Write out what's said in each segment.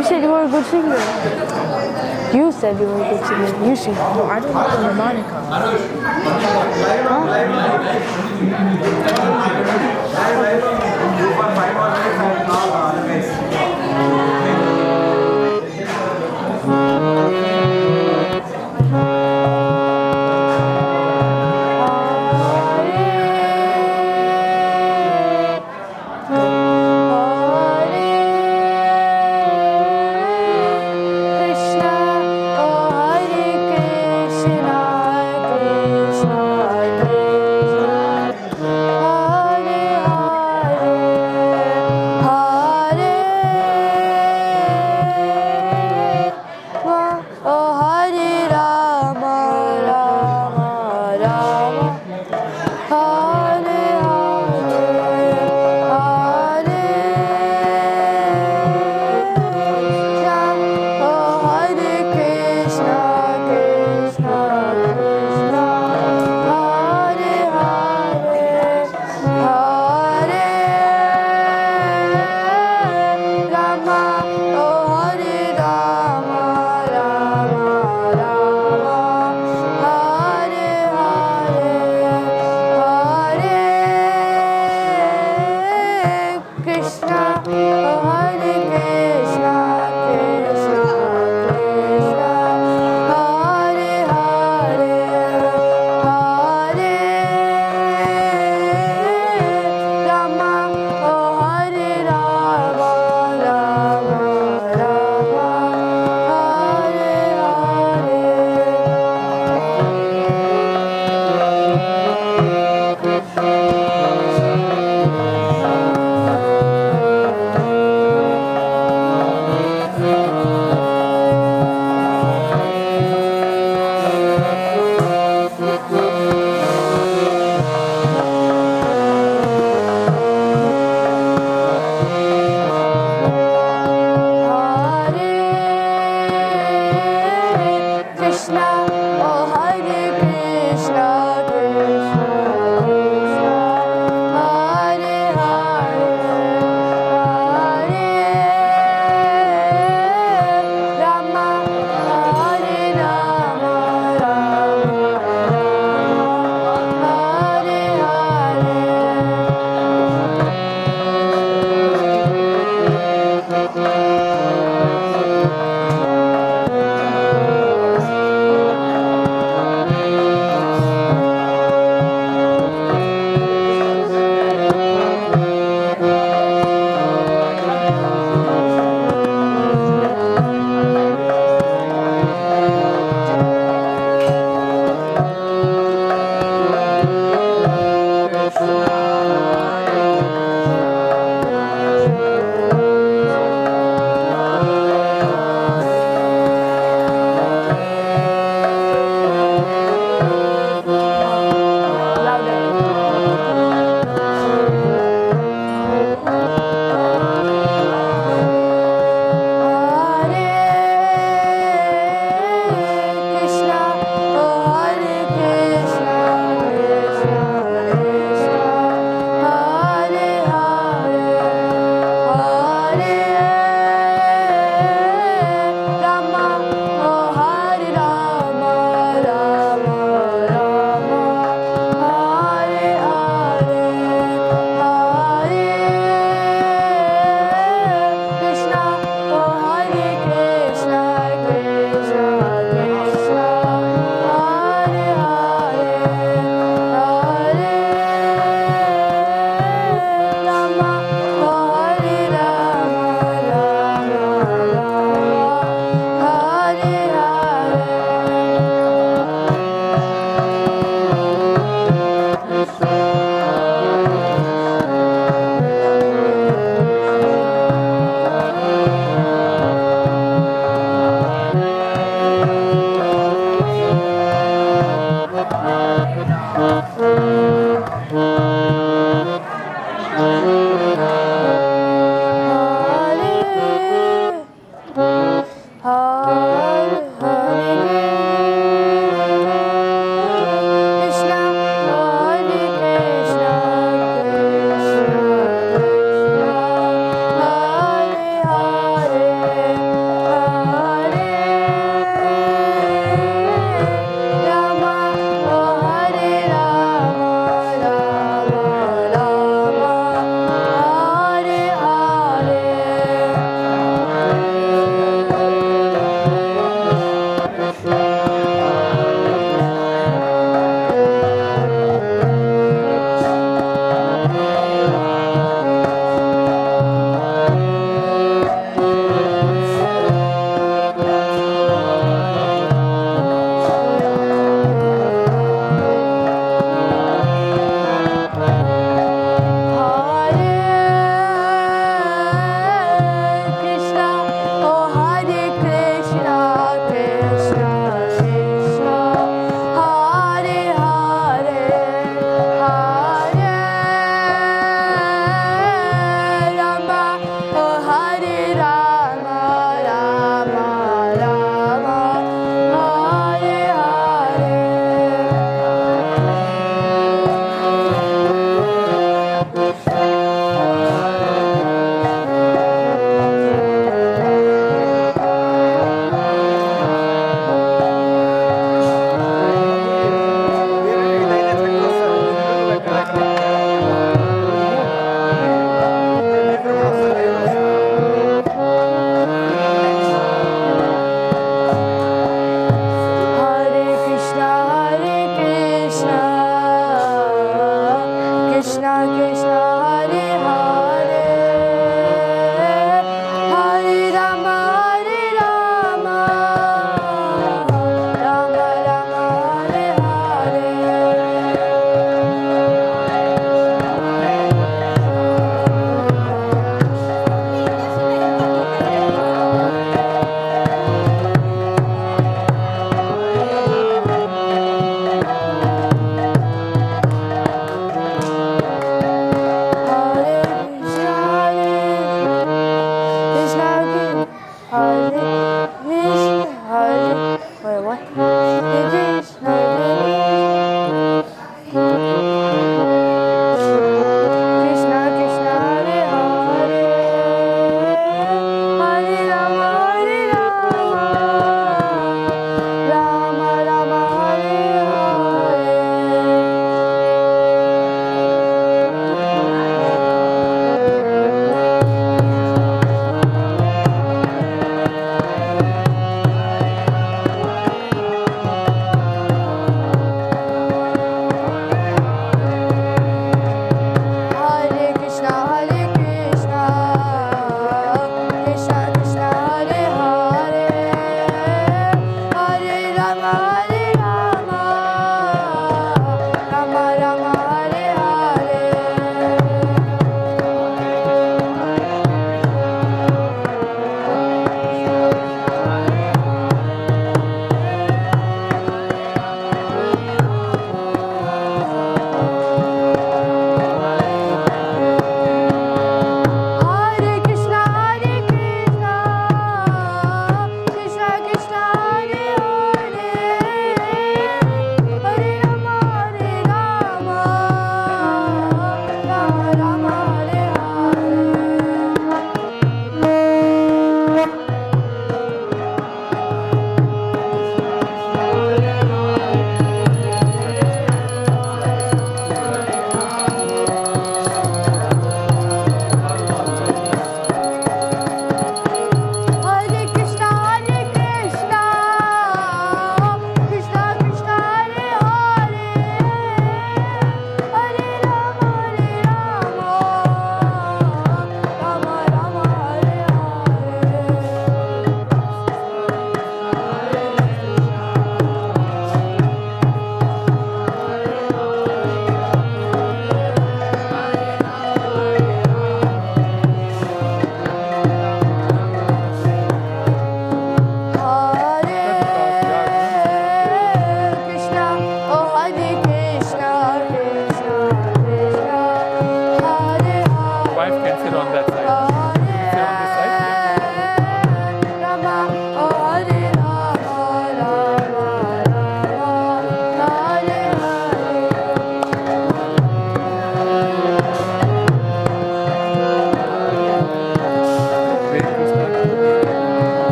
You said you were a good singer. You said you were a good singer. You sing. No, I don't know the harmonica. Hare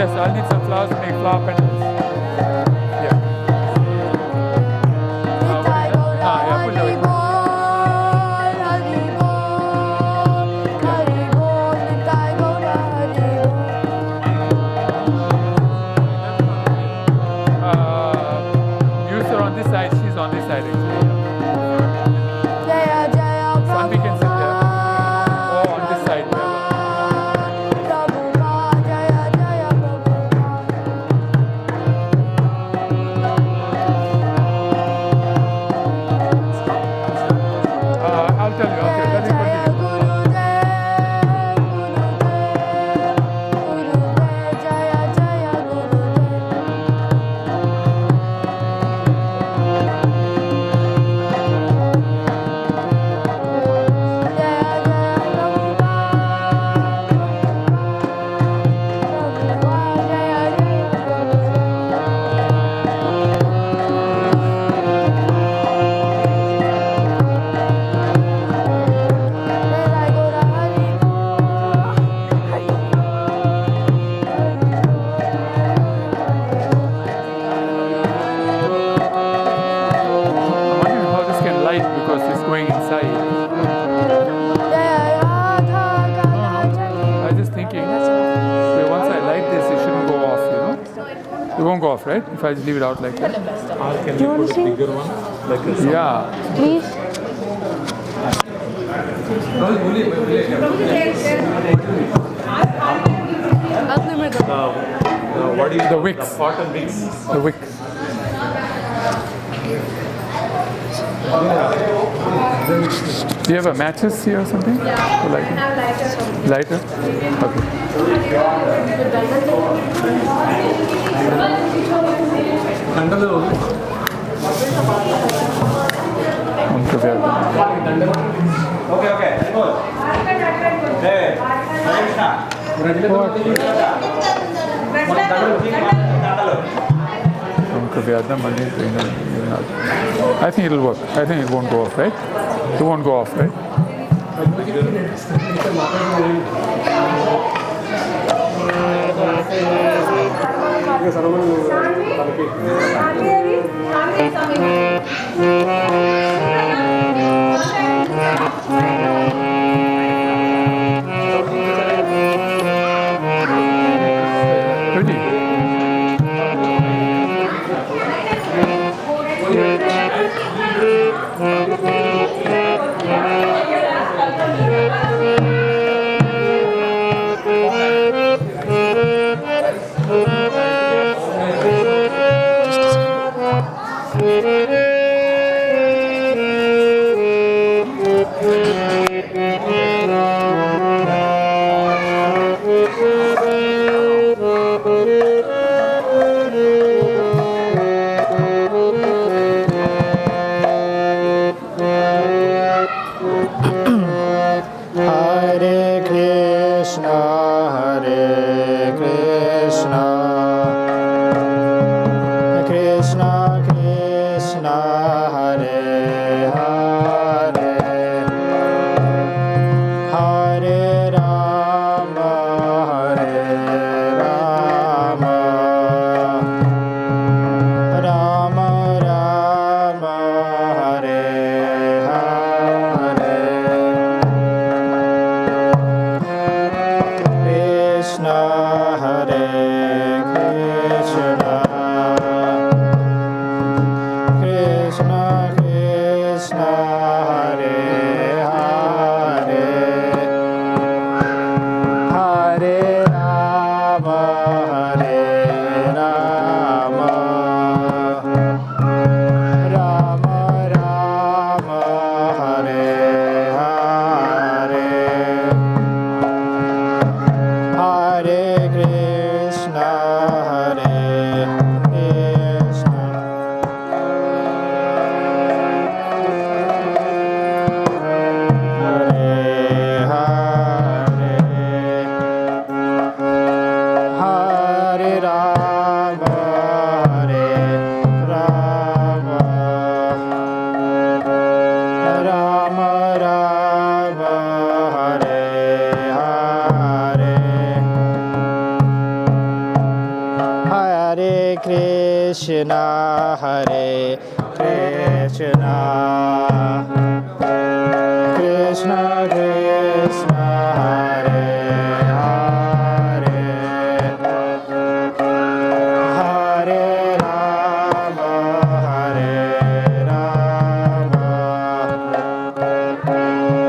Yes, I'll need some flowers to make flower petals. Yeah. What is that? Yeah, put it away. Use her on this side, she's on this side actually. Sun, we can sit there. Or on this side, wherever. I'll tell you, okay, let me continue. Right? If I just leave it out like that. Can you put a bigger one? Like a Yeah. Please. what is the wicks? The cotton wicks. The wicks. Do you have a matches here or something? Yeah. Lighter? Okay. Okay. Hey, I think it'll work. I think it won't go off, right? It won't go off, right? Krishna, Hare Krishna, Krishna Krishna, Hare Hare, Hare Rama, Hare Rama, Rama Rama, Hare Hare, Hare Krishna, Hare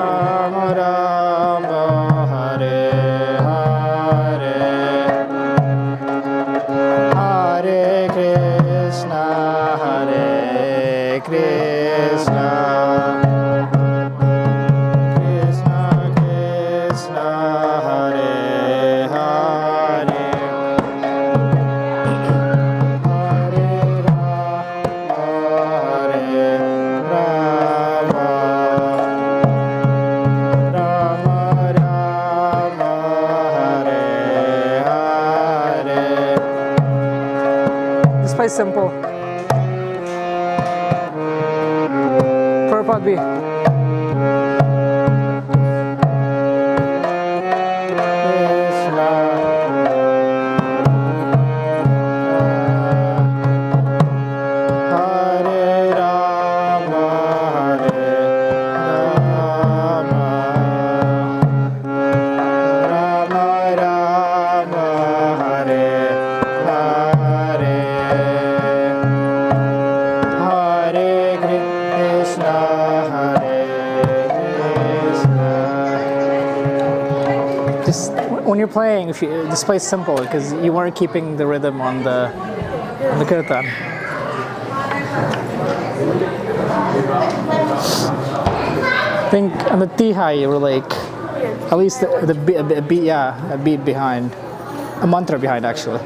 Krishna, Krishna Krishna, Hare Hare, Hare Rama, Rama Rama, Hare Hare. This place is simple. Prabhupada B. Krishna, Hare Rama, Hare Rama, Rama Rama, Hare Hare, Hare Krishna, Hare Krishna. Just when you're playing, if you this plays simple because you weren't keeping the rhythm on the kirtan. I think on the Tihai you were like at least a beat behind, a mantra behind actually.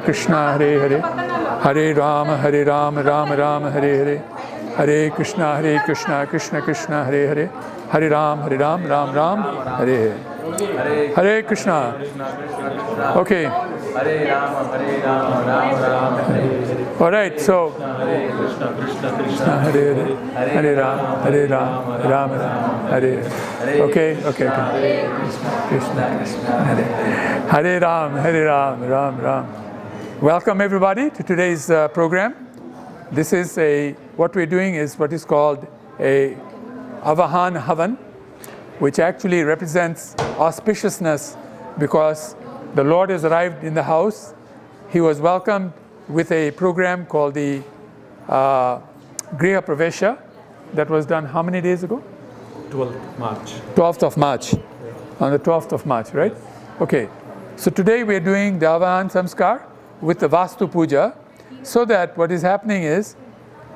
Krishna, Hare Hare, Hare Rama, Rama Rama, Hare Hare, Hare Krishna, Krishna Krishna, Hare Hare, Hare Ram, Ram Ram, Hare Hare, Hare Krishna. Okay. Hare Rama, Rama Rama, Hare Hare. All right, so Hare Krishna, Krishna Hare Hare, Hare Ram, Rama Rama, Hare Hare. Okay. Krishna, Hare Ram, Ram Ram. Welcome everybody to today's program. This is what we're doing is what is called a Avahan Havan, which actually represents auspiciousness because the Lord has arrived in the house. He was welcomed with a program called the Griha Pravesha that was done how many days ago? 12th March. 12th of March. On the 12th of March, right? Okay. So today we are doing the Avahan Samskar with the Vastu Puja, so that what is happening is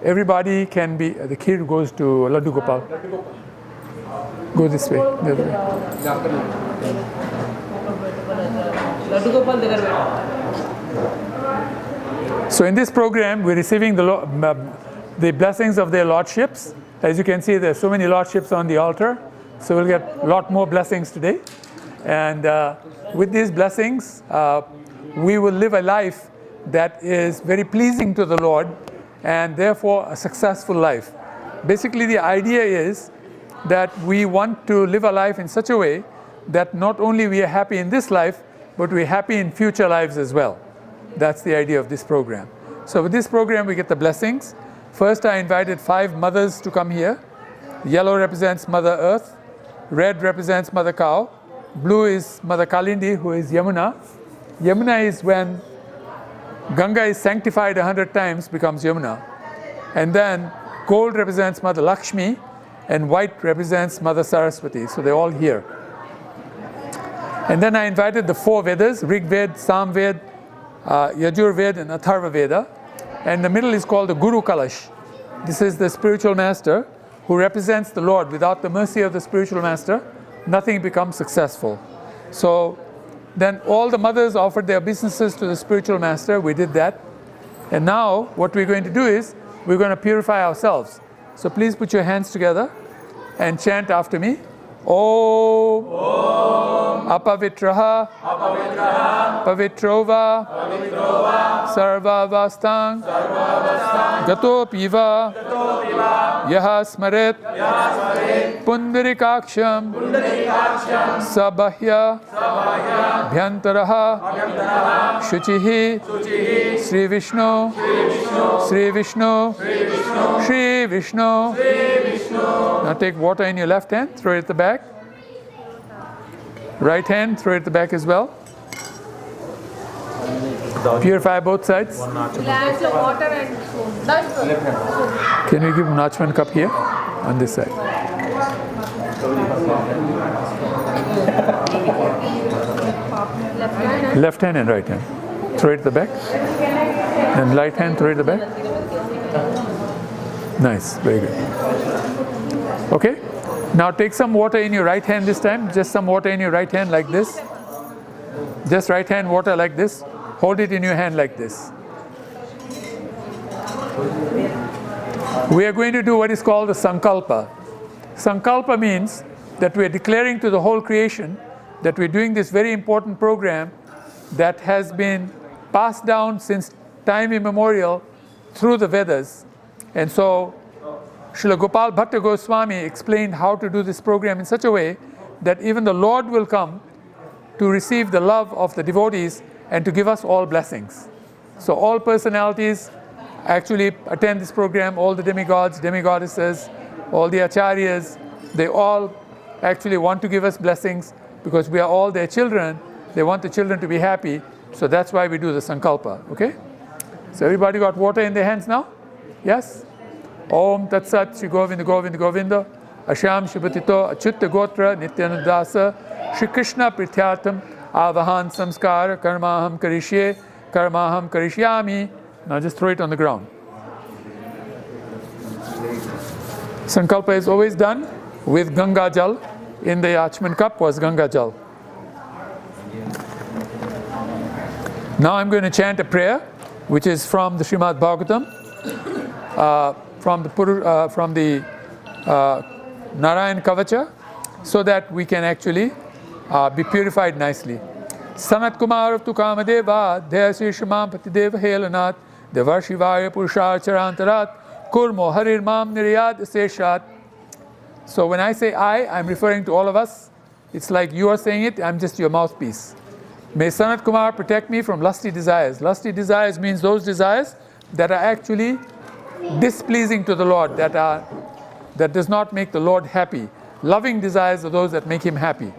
everybody can be, the kid goes to Laddu Gopal. Go this way, the other way. So in this program, we're receiving the blessings of their lordships. As you can see, there's so many lordships on the altar. So we'll get a lot more blessings today. And with these blessings, we will live a life that is very pleasing to the Lord and therefore a successful life. Basically, the idea is that we want to live a life in such a way that not only we are happy in this life, but we're happy in future lives as well. That's the idea of this program. So with this program, we get the blessings. First, I invited 5 mothers to come here. Yellow represents Mother Earth. Red represents Mother Cow. Blue is Mother Kalindi, who is Yamuna. Yamuna is when Ganga is sanctified 100 times, becomes Yamuna. And then gold represents Mother Lakshmi, and white represents Mother Saraswati. So they're all here. And then I invited the 4 Vedas, Rig Ved, Sam Ved, Yajur Ved, and Atharva Veda. And the middle is called the Guru Kalash. This is the spiritual master who represents the Lord. Without the mercy of the spiritual master, nothing becomes successful. So then all the mothers offered their businesses to the spiritual master. We did that. And now what we're going to do is we're going to purify ourselves. So please put your hands together and chant after me. Om Apavitraha Pavitrova Sarvavastang Gatopiva Yaha Smaret Pundarikaksham Sabahya Bhyantaraha Shuchihi Sri Vishnu Sri Vishnu Sri Vishnu. Now take water in your left hand, throw it at the back. Right hand, throw it at the back as well. Purify both sides. Glass of water and spoon. Can you give Nachman cup here on this side? Left hand and right hand. Throw it at the back. And right hand, throw it at the back. Nice, very good. Okay, now take some water in your right hand this time. Just some water in your right hand like this. Just right hand water like this. Hold it in your hand like this. We are going to do what is called the Sankalpa. Sankalpa means that we are declaring to the whole creation that we're doing this very important program that has been passed down since time immemorial through the Vedas. And so Srila Gopal Bhatta Goswami explained how to do this program in such a way that even the Lord will come to receive the love of the devotees and to give us all blessings. So all personalities actually attend this program, all the demigods, demigoddesses, all the acharyas, they all actually want to give us blessings because we are all their children. They want the children to be happy. So that's why we do the Sankalpa, okay? So everybody got water in their hands now? Yes? Om Tat Sat Shri Govinda Govinda Govinda Asham Shubhatito Achyutta Gotra Nityanandasa Shri Krishna Prityartham Avahan Samskara Karmaham Karishye Karmaham Karishyami. Now just throw it on the ground. Sankalpa is always done with Ganga Jal. In the Achman cup was Ganga Jal. Now I'm going to chant a prayer which is from the Srimad Bhagavatam. From the Narayan Kavacha, so that we can actually be purified nicely. Sanat Kumar tu Kamadeva, Dhyasri Shimam Patideva Helanat, Devarshivaya Purushar Charantarat, Kurmo Harir Mam Niryad Seshat. So when I say I'm referring to all of us. It's like you are saying it, I'm just your mouthpiece. May Sanat Kumar protect me from lusty desires. Lusty desires means those desires that are actually displeasing to the Lord, that does not make the Lord happy. Loving desires are those that make Him happy.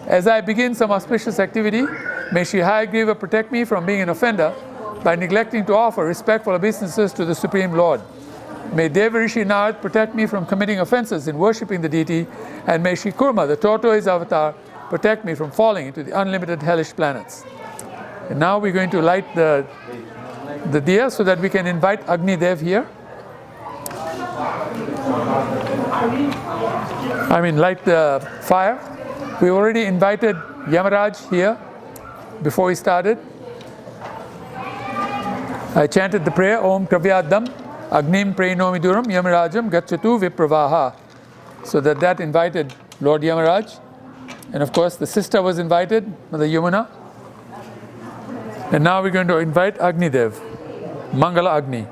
As I begin some auspicious activity, may Shri Hayagriva protect me from being an offender by neglecting to offer respectful obeisances to the Supreme Lord. May Devarishi Narad protect me from committing offenses in worshipping the deity, and may Shri Kurma, the tortoise avatar, protect me from falling into the unlimited hellish planets. And now we're going to light the diya so that we can invite Agni Dev here. Light the fire. We already invited Yamaraj here before we started. I chanted the prayer, Om Kravyadam Agnim Prenomiduram Yamarajam Gachatu Vipravaha. So that invited Lord Yamaraj. And of course the sister was invited, Mother Yamuna. And now we're going to invite Agni Dev, Mangala Agni.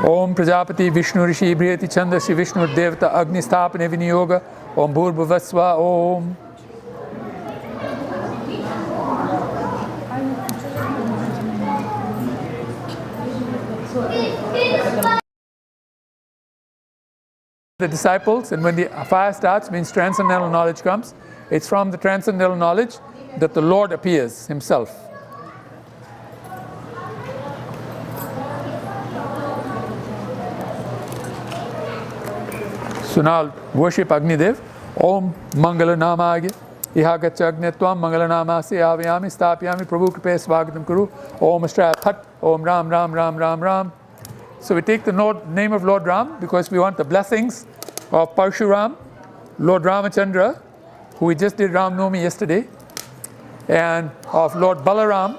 Om Prajapati Vishnu Rishi Brihati Chandrashi Vishnu Devata Agni Stapane Viniyoga Om Bhurbhuvasva Om. The disciples, and when the fire starts, means transcendental knowledge comes. It's from the transcendental knowledge that the Lord appears himself. So now worship Agni Dev. Om Mangala Namage Ihagacha Agnetvam Mangala Namase Avyami Stapyami Prabhu Kripe Swagatam Kuru. Om Ashtra Phat. Om Ram Ram Ram Ram Ram. So we take the name of Lord Ram because we want the blessings of Parshuram, Lord Ramachandra, who we just did Ram Navami yesterday, and of Lord Balaram,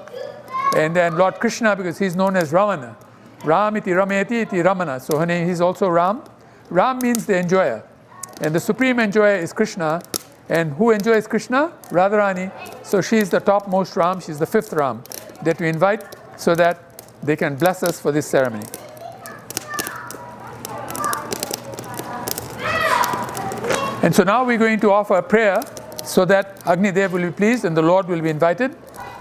and then Lord Krishna because he's known as Ramana. Ram iti Rameti iti Ramana. So he's also Ram. Ram means the enjoyer, and the supreme enjoyer is Krishna. And who enjoys Krishna? Radharani. So she's the topmost Ram. She's the fifth Ram that we invite so that they can bless us for this ceremony. And so now we're going to offer a prayer so that Agni Dev will be pleased and the Lord will be invited.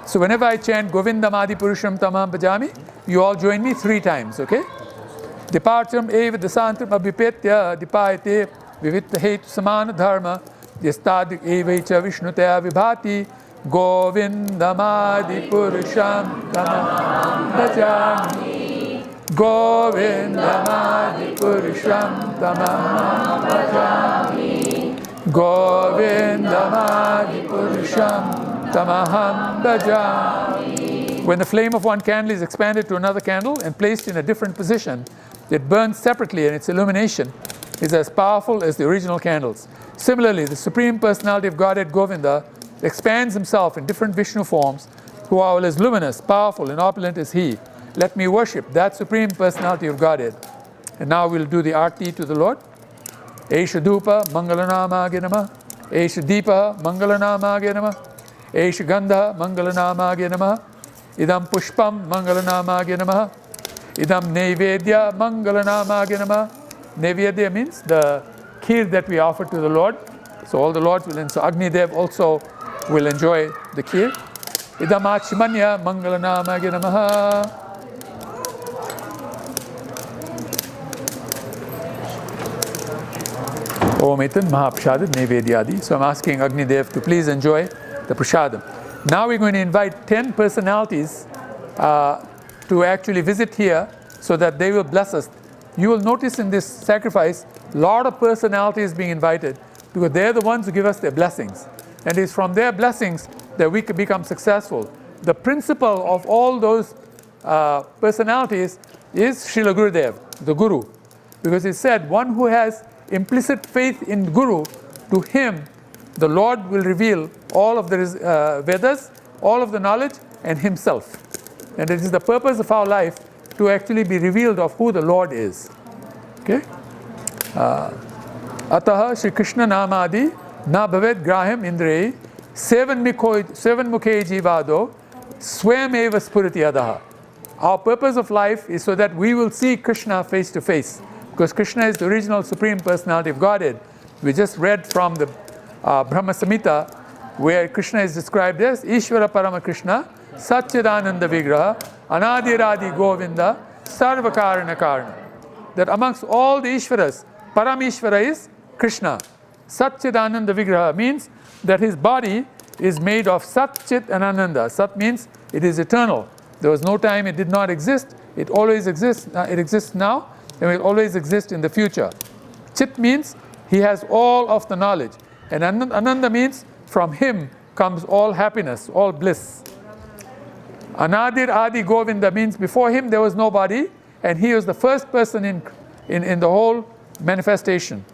So whenever I chant Govindam Adi Purusham Tamam Bhajami, you all join me 3 times, okay? Dipartam eva dasantam abhipetya dipayate vivitta hetu samana dharma yastadik evacha vishnutaya vibhati Govindam Adi Purusham Tamam Bhajami Govindam Adi Purusham Tamam Bhajami Govindam Adi Purusham Tamaham Bhajami. When the flame of one candle is expanded to another candle and placed in a different position, it burns separately and its illumination is as powerful as the original candles. Similarly, the Supreme Personality of Godhead Govinda expands himself in different Vishnu forms, who are as luminous, powerful and opulent as he. Let me worship that Supreme Personality of Godhead. And now we'll do the Aarti to the Lord. Esha Dhupa Mangalanamage Namah. Esha Deepa Mangalanamage Namah. Esha Gandha Mangalanamage Namah. Idam Pushpam Mangalanamage Namah. Idam Naivedya Mangalanamage Namah. Naivedya means the kheer that we offer to the Lord. So all the Lords will, and so Agni Dev also will enjoy the kheer. Idam Achimanya Mangalanamage Namah. Om Etan Mahaprashadam Naivedyadi. So I'm asking Agni Dev to please enjoy the prashadam. Now we're going to invite 10 personalities to actually visit here so that they will bless us. You will notice in this sacrifice, a lot of personalities being invited because they're the ones who give us their blessings. And it's from their blessings that we can become successful. The principle of all those personalities is Srila Gurudev, the Guru. Because he said, one who has implicit faith in Guru, to him the Lord will reveal all of the Vedas, all of the knowledge, and himself. And it is the purpose of our life to actually be revealed of who the Lord is. Okay? Ataha Shri Krishna Namadi Na Bhavet Graham Indre Sevan Mukhe Jivado Swam Eva Spuriti Adaha. Our purpose of life is so that we will see Krishna face to face. Because Krishna is the original Supreme Personality of Godhead. We just read from the Brahma Samhita where Krishna is described as Ishvara Parama Krishna, Satchidananda Vigraha, Anadiradi Govinda, Sarvakarana Karana. That amongst all the Ishvaras, Paramishvara is Krishna. Satchidananda Vigraha means that his body is made of Sat, Chit and Ananda. Sat means it is eternal. There was no time it did not exist. It always exists. It exists now and will always exist in the future. Chit means he has all of the knowledge. And Ananda means from him comes all happiness, all bliss. Anadir Adi Govinda means before him there was nobody and he was the first person in the whole manifestation.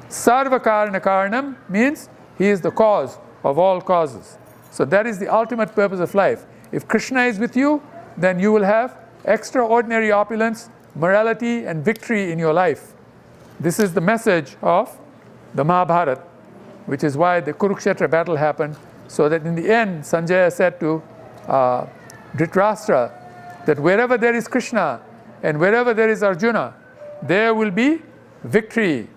Sarva Karana Karanam means he is the cause of all causes. So that is the ultimate purpose of life. If Krishna is with you, then you will have extraordinary opulence, morality, and victory in your life. This is the message of the Mahabharata, which is why the Kurukshetra battle happened, so that in the end, Sanjaya said to Dhritarashtra that wherever there is Krishna and wherever there is Arjuna, there will be victory,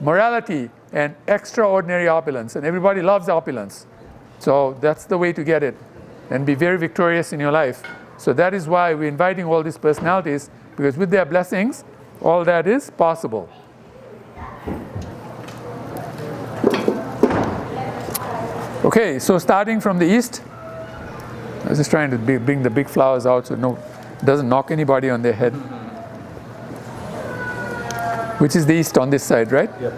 morality, and extraordinary opulence. And everybody loves opulence. So that's the way to get it and be very victorious in your life. So that is why we're inviting all these personalities, because with their blessings, all that is possible. Okay, so starting from the east, I was just trying to bring the big flowers out so it doesn't knock anybody on their head. Which is the east on this side, right? Yes.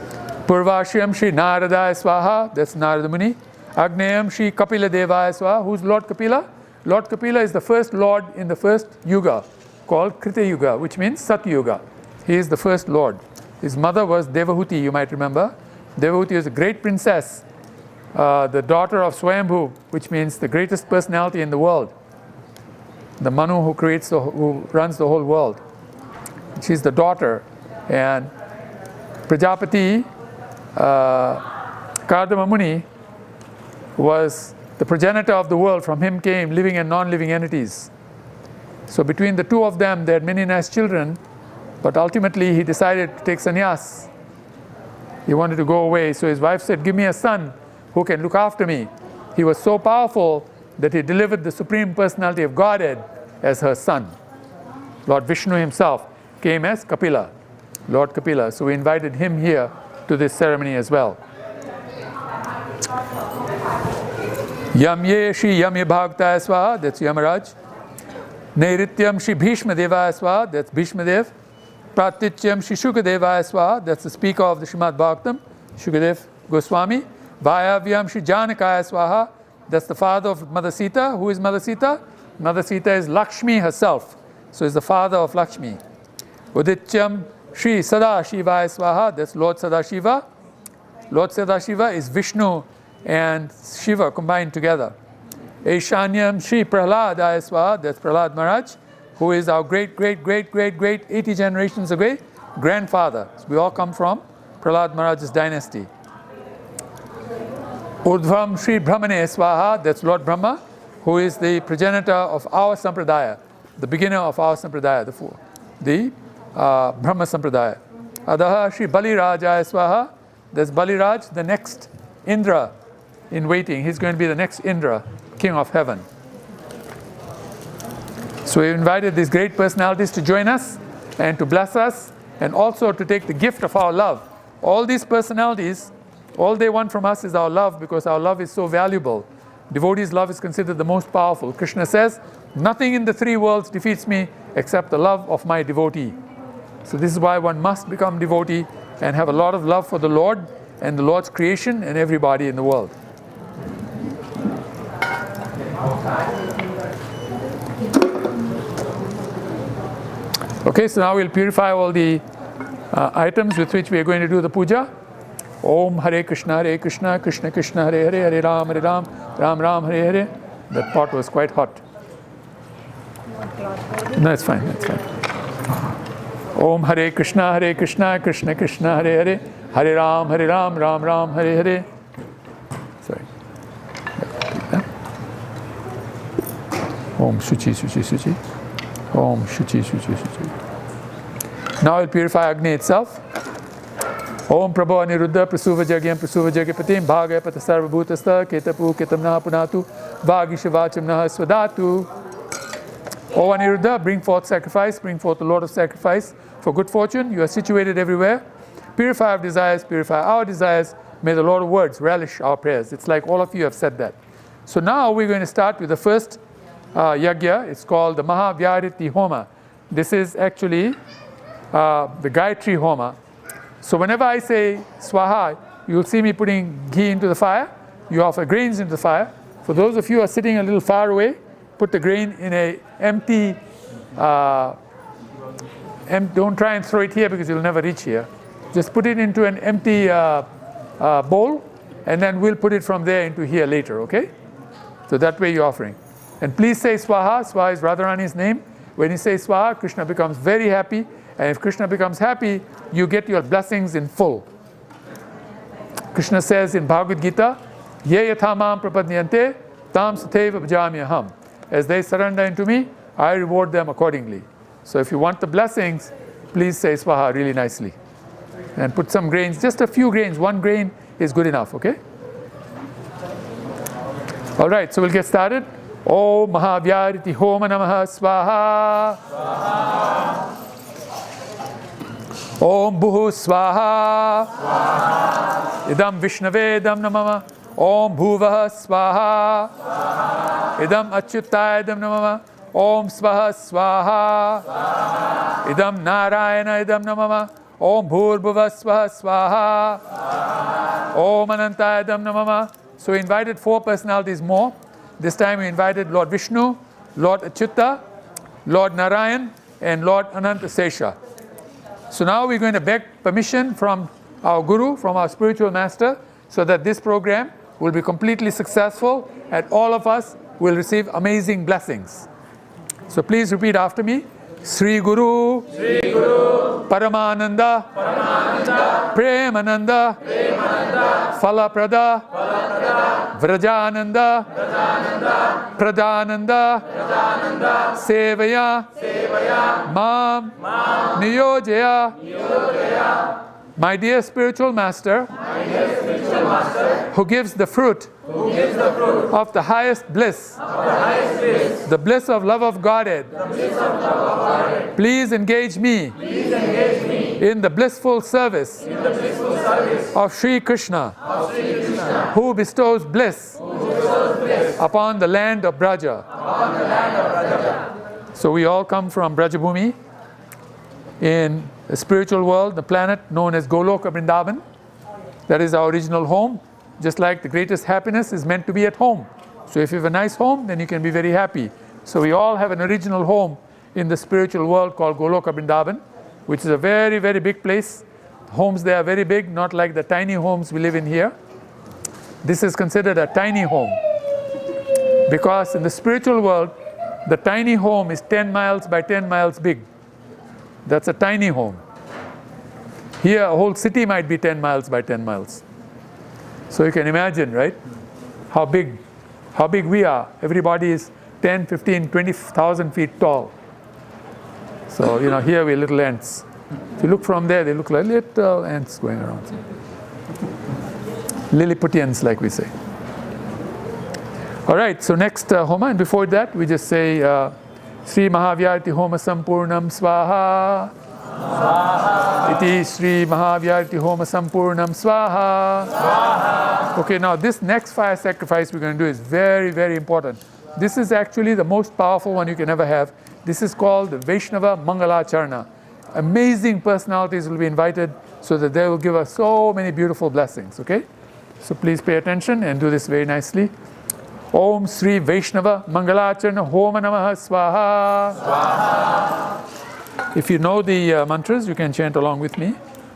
Purvashyam Shri Naradaya Swaha, that's Narada Muni. Agneyam Shri Kapila Devaya Swaha. Who's Lord Kapila? Lord Kapila is the first Lord in the first Yuga, called Krita Yuga, which means Sat Yuga. He is the first Lord. His mother was Devahuti, you might remember. Devahuti was a great princess, the daughter of Swayambhu, which means the greatest personality in the world. The Manu who runs the whole world. She's the daughter. And Prajapati, Kardama Muni, was the progenitor of the world. From him came living and non-living entities. So between the two of them, they had many nice children, but ultimately he decided to take sannyas. He wanted to go away, so his wife said, "Give me a son who can look after me." He was so powerful that he delivered the Supreme Personality of Godhead as her son. Lord Vishnu himself came as Kapila, Lord Kapila. So we invited him here to this ceremony as well. Yamye Shri Yamya Bhaktaya Swaha, that's Yamaraj. Nairityam Shri Bhishma Devaya Swaha, that's Bhishma Dev. Pratityam Shri Shukadevaya Swaha, that's the speaker of the Srimad Bhagavatam, Shukadev Goswami. Vayavyam Shri Janakaya Swaha, that's the father of Mother Sita. Who is Mother Sita? Mother Sita is Lakshmi herself, so is the father of Lakshmi. Udityam Shri Sadashivaya Swaha, that's Lord Sadashiva. Lord Sadashiva is Vishnu and Shiva combined together. Aishanyam Shri Prahladaya Swaha, that's Prahlad Maharaj, who is our great 80 generations away grandfather. So we all come from Prahlad Maharaj's dynasty. Urdhvam Shri Brahmane Swaha, that's Lord Brahma, who is the progenitor of our sampradaya, the beginner of our sampradaya, the Brahma sampradaya. Adaha Shri Balirajaya Swaha, that's Baliraj, the next Indra in waiting. He's going to be the next Indra, king of heaven. So we invited these great personalities to join us and to bless us, and also to take the gift of our love. All these personalities, all they want from us is our love, because our love is so valuable. Devotees' love is considered the most powerful. Krishna says, "Nothing in the three worlds defeats me except the love of my devotee." So this is why one must become devotee and have a lot of love for the Lord and the Lord's creation and everybody in the world. Okay, so now we'll purify all the items with which we are going to do the puja. Om Hare Krishna, Krishna Krishna, Hare Hare, Hare Ram, Ram Ram, Hare Hare. That pot was quite hot. No, it's fine, it's fine. Om Hare Krishna, Krishna Krishna, Hare Hare, Hare Ram, Ram Ram, Hare Hare. Sorry. Om Shuchi, Shuchi, Shuchi. Om Shuchi, Shuchi, Shuchi. Now we'll purify Agni itself. Om Prabho Aniruddha Prasuva Jagapatim Bhagaya Pata Sarva Bhutastha Ketapu Ketamna Punatu Vagishavacham Naha Swadatu. O Aniruddha, bring forth sacrifice, bring forth the Lord of sacrifice for good fortune. You are situated everywhere. Purify our desires, purify our desires. May the Lord of words relish our prayers. It's like all of you have said that. So now we're going to start with the first yagya. It's called the Mahavyahriti Homa. This is actually the Gayatri Homa. So whenever I say Swaha, you'll see me putting ghee into the fire. You offer grains into the fire. For those of you who are sitting a little far away, put the grain in a empty, don't try and throw it here because you'll never reach here. Just put it into an empty bowl, and then we'll put it from there into here later, okay? So that way you're offering. And please say Swaha. Swaha is Radharani's name. When you say Swaha, Krishna becomes very happy And if Krishna becomes happy, you get your blessings in full. Krishna says in Bhagavad Gita, Ye yathamam prapadyante tam satheva bhajamyaham. As they surrender into me, I reward them accordingly. So if you want the blessings, please say Swaha really nicely. And put some grains, just a few grains, 1 grain is good enough, okay? All right, so we'll get started. Om Mahavyahriti Homa Namaha Swaha. Om Bhuhu Swaha. Idam Vishnave Idam Namama. Om Bhuvaha Swaha. Idam Achyutaya Idam Namama. Om Swaha Swaha. Idam Narayana Idam Namama. Om Bhurbhuva Swaha Swaha. Om Anantaya Idam Namama. So we invited 4 personalities more. This time we invited Lord Vishnu, Lord Achyuta, Lord Narayan, and Lord Anantasesha. So now we're going to beg permission from our Guru, from our spiritual master, so that this program will be completely successful and all of us will receive amazing blessings. So please repeat after me. Sri Guru, Sri Guru, Paramananda, Paramananda, Premananda, Premananda, Falaprada, Falaprada, Vrajananda, Vrajananda, Pradhananda, Pradhananda, Sevaya, Sevaya, Mam, Mam, Niyojaya, Niyojaya. My dear spiritual master, who gives the fruit of the highest bliss, the bliss of love of Godhead, please engage me in the blissful service of Sri Krishna, who bestows bliss upon the land of Braja. So we all come from Brajabhumi in the spiritual world, the planet known as Goloka Vrindavan. That is our original home. Just like the greatest happiness is meant to be at home. So if you have a nice home, then you can be very happy. So we all have an original home in the spiritual world called Goloka Vrindavan, which is a very, very big place. Homes there are very big, not like the tiny homes we live in here. This is considered a tiny home, because in the spiritual world, the tiny home is 10 miles by 10 miles big. That's a tiny home. Here, a whole city might be 10 miles by 10 miles. So you can imagine, right, how big we are. Everybody is 10, 15, 20,000 feet tall. So, here we're little ants. If you look from there, they look like little ants going around. Lilliputians, like we say. All right, so next Homa, and before that, we just say, Sri Mahavyahriti Homa Sampurnam Swaha. Swaha. Iti Sri Mahavyahriti Homa Sampurnam Swaha. Swaha. Okay, now this next fire sacrifice we're going to do is very, very important. This is actually the most powerful one you can ever have. This is called the Vaishnava Mangalacaran. Amazing personalities will be invited so that they will give us so many beautiful blessings, okay? So please pay attention and do this very nicely. Om Sri Vaishnava Mangalacaran Homa Namaha Swaha. Swaha. If you know the mantras, you can chant along with me.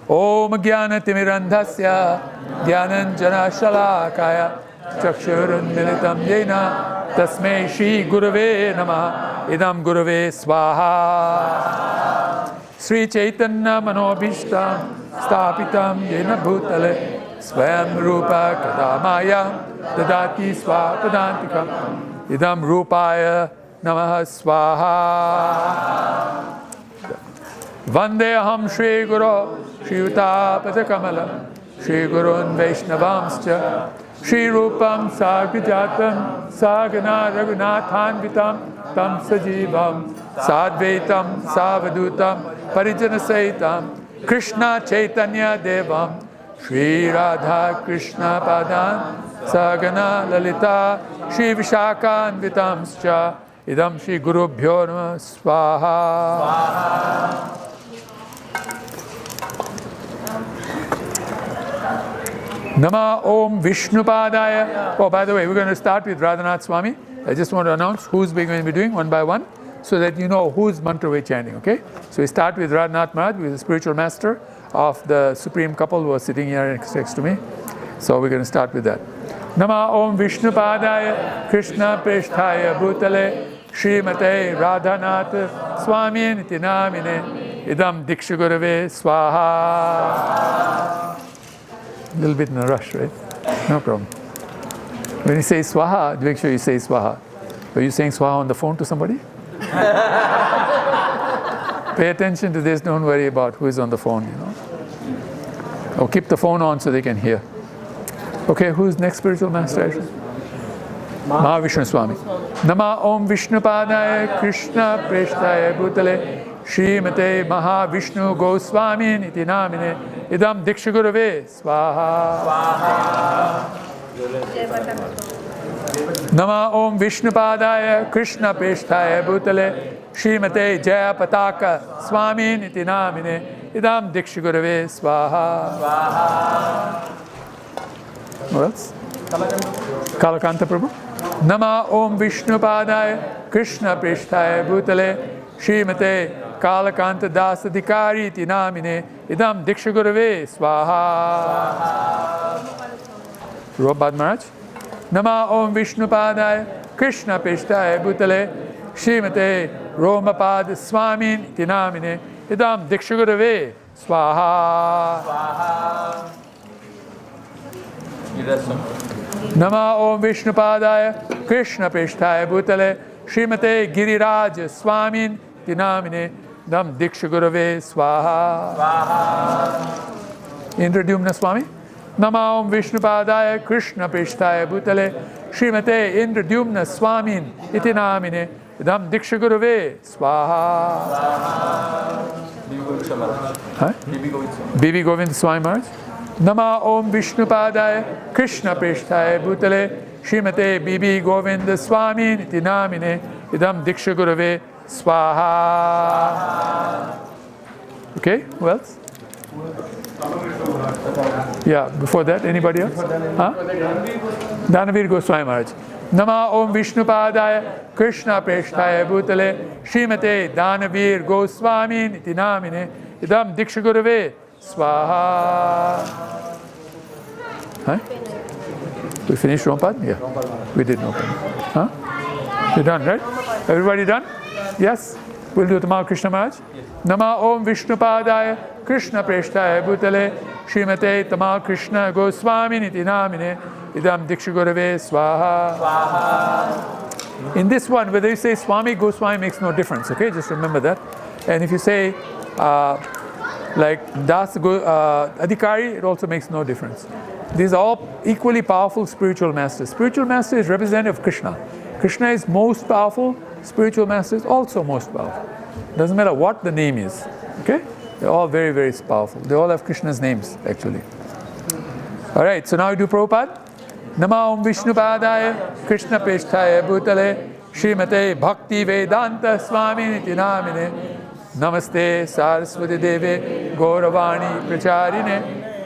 Om Jnana Timirandhasya Jnananjana Shalakaya Chakshurun Militam Yena Tasmai Shri Gurave Namaha Idam Gurave Swaha. Sri Chaitanya Manobhishtam Stapitam Yena Bhutale Swayam Rupa Kadamaya Dadati Swapadantikam Idam Rupaya Namaha Swaha. Vandeham Shri Guru Shri Utapata Kamala Shri Gurun Vaishnavamscha Shri Rupam Sagrajatam Sagana Raghunathanvitam Tam Sajivam Sadvaitam Savadutam Parijana Saitam Krishna Chaitanya Devam Shri Radha Krishna Padan Sagana Lalita Shri Vishakhanvitamscha Idam Shri Guru Bhyo Namah Swaha. Nama Om Vishnu Padaya. Oh, by the way, we're going to start with Radhanath Swami. I just want to announce who's we're going to be doing one by one, so that you know whose mantra we're chanting, okay? So we start with Radhanath Maharaj, who is the spiritual master of the supreme couple who are sitting here next to me. So we're going to start with that. Nama Om Vishnu Padaya Krishna Prishthaya Bhutale Srimate Radhanath Swami Niti Namine idam diksha gurave swaha. A little bit in a rush, right? No problem. When you say swaha, make sure you say swaha. Are you saying swaha on the phone to somebody? Pay attention to this, don't worry about who is on the phone, Or keep the phone on so they can hear. Okay, who's next spiritual master? Mahavishnu Swami. Nama Om Vishnupadaya Krishna Preshtaya Bhutale Srimate Mahavishnu Goswami Niti Namine Idam Diksha Gurave Swaha. Nama Om Vishnupadaya Krishna Preshtaya Bhutale Srimate Jaya Pataka Swami Niti Namine Idam Diksha Gurave Swaha. What else? Kalakanta Prabhu. Nama Om Vishnupadaya Krishna Preshtaya Bhutale Srimate Kalakanta Dasadhikari Iti Namine Idam Diksha Gurave Swaha. Prabhupada Maharaj. Nama Om Vishnupadaya Krishna Preshtaya Bhutale Srimate Romapad Swami Iti Namine Idam Diksha Gurave Swaha. Nama Om Vishnupadaya Krishna Preshtaya Bhutale Srimate Giriraj Swamin Dinamine Dam Diksha Gurave Swaha. Indradumna Swami. Nama Om Vishnupadaya Krishna Preshtaya Bhutale Srimate Indradumna Swamin Itinamine Dam Diksha Gurave Swaha. Bibi Govind Swami Maharaj. Nama Om Vishnupadaya Krishna Preshtaya Bhutale Srimate Bibi Govinda Swami Niti Namine Idam Diksha Gurave Swaha. Okay, who else? Yeah, before that, anybody else? Huh? Danavir Goswami Maharaj. Nama Om Vishnupadaya Krishna Preshtaya Bhutale Srimate Danavir Goswami Niti Namine Idam Diksha Gurave Swaha. Huh? We finished Rompad? Yeah. We did Rompad. Huh? You're done, right? Everybody done? Yes? We'll do Tamal Krishna Maharaj. Nama Om Vishnupadaya Krishna Preshtaya Bhutale Srimate Tamal Krishna Goswami Niti Namine Idam Diksha Gurave Swaha. In this one, whether you say Swami, Goswami makes no difference, okay? Just remember that. And if you say like Das Adhikari, it also makes no difference. These are all equally powerful spiritual masters. Spiritual master is representative of Krishna. Krishna is most powerful. Spiritual master is also most powerful. Doesn't matter what the name is. Okay? They're all very, very powerful. They all have Krishna's names, actually. All right, so now we do Prabhupada. Nama Om Vishnupadaya Krishna Preshtaya Bhutale Srimate Bhakti Vedanta Swami Niti Namine Namaste Saraswati Deve Gauravani Pracharine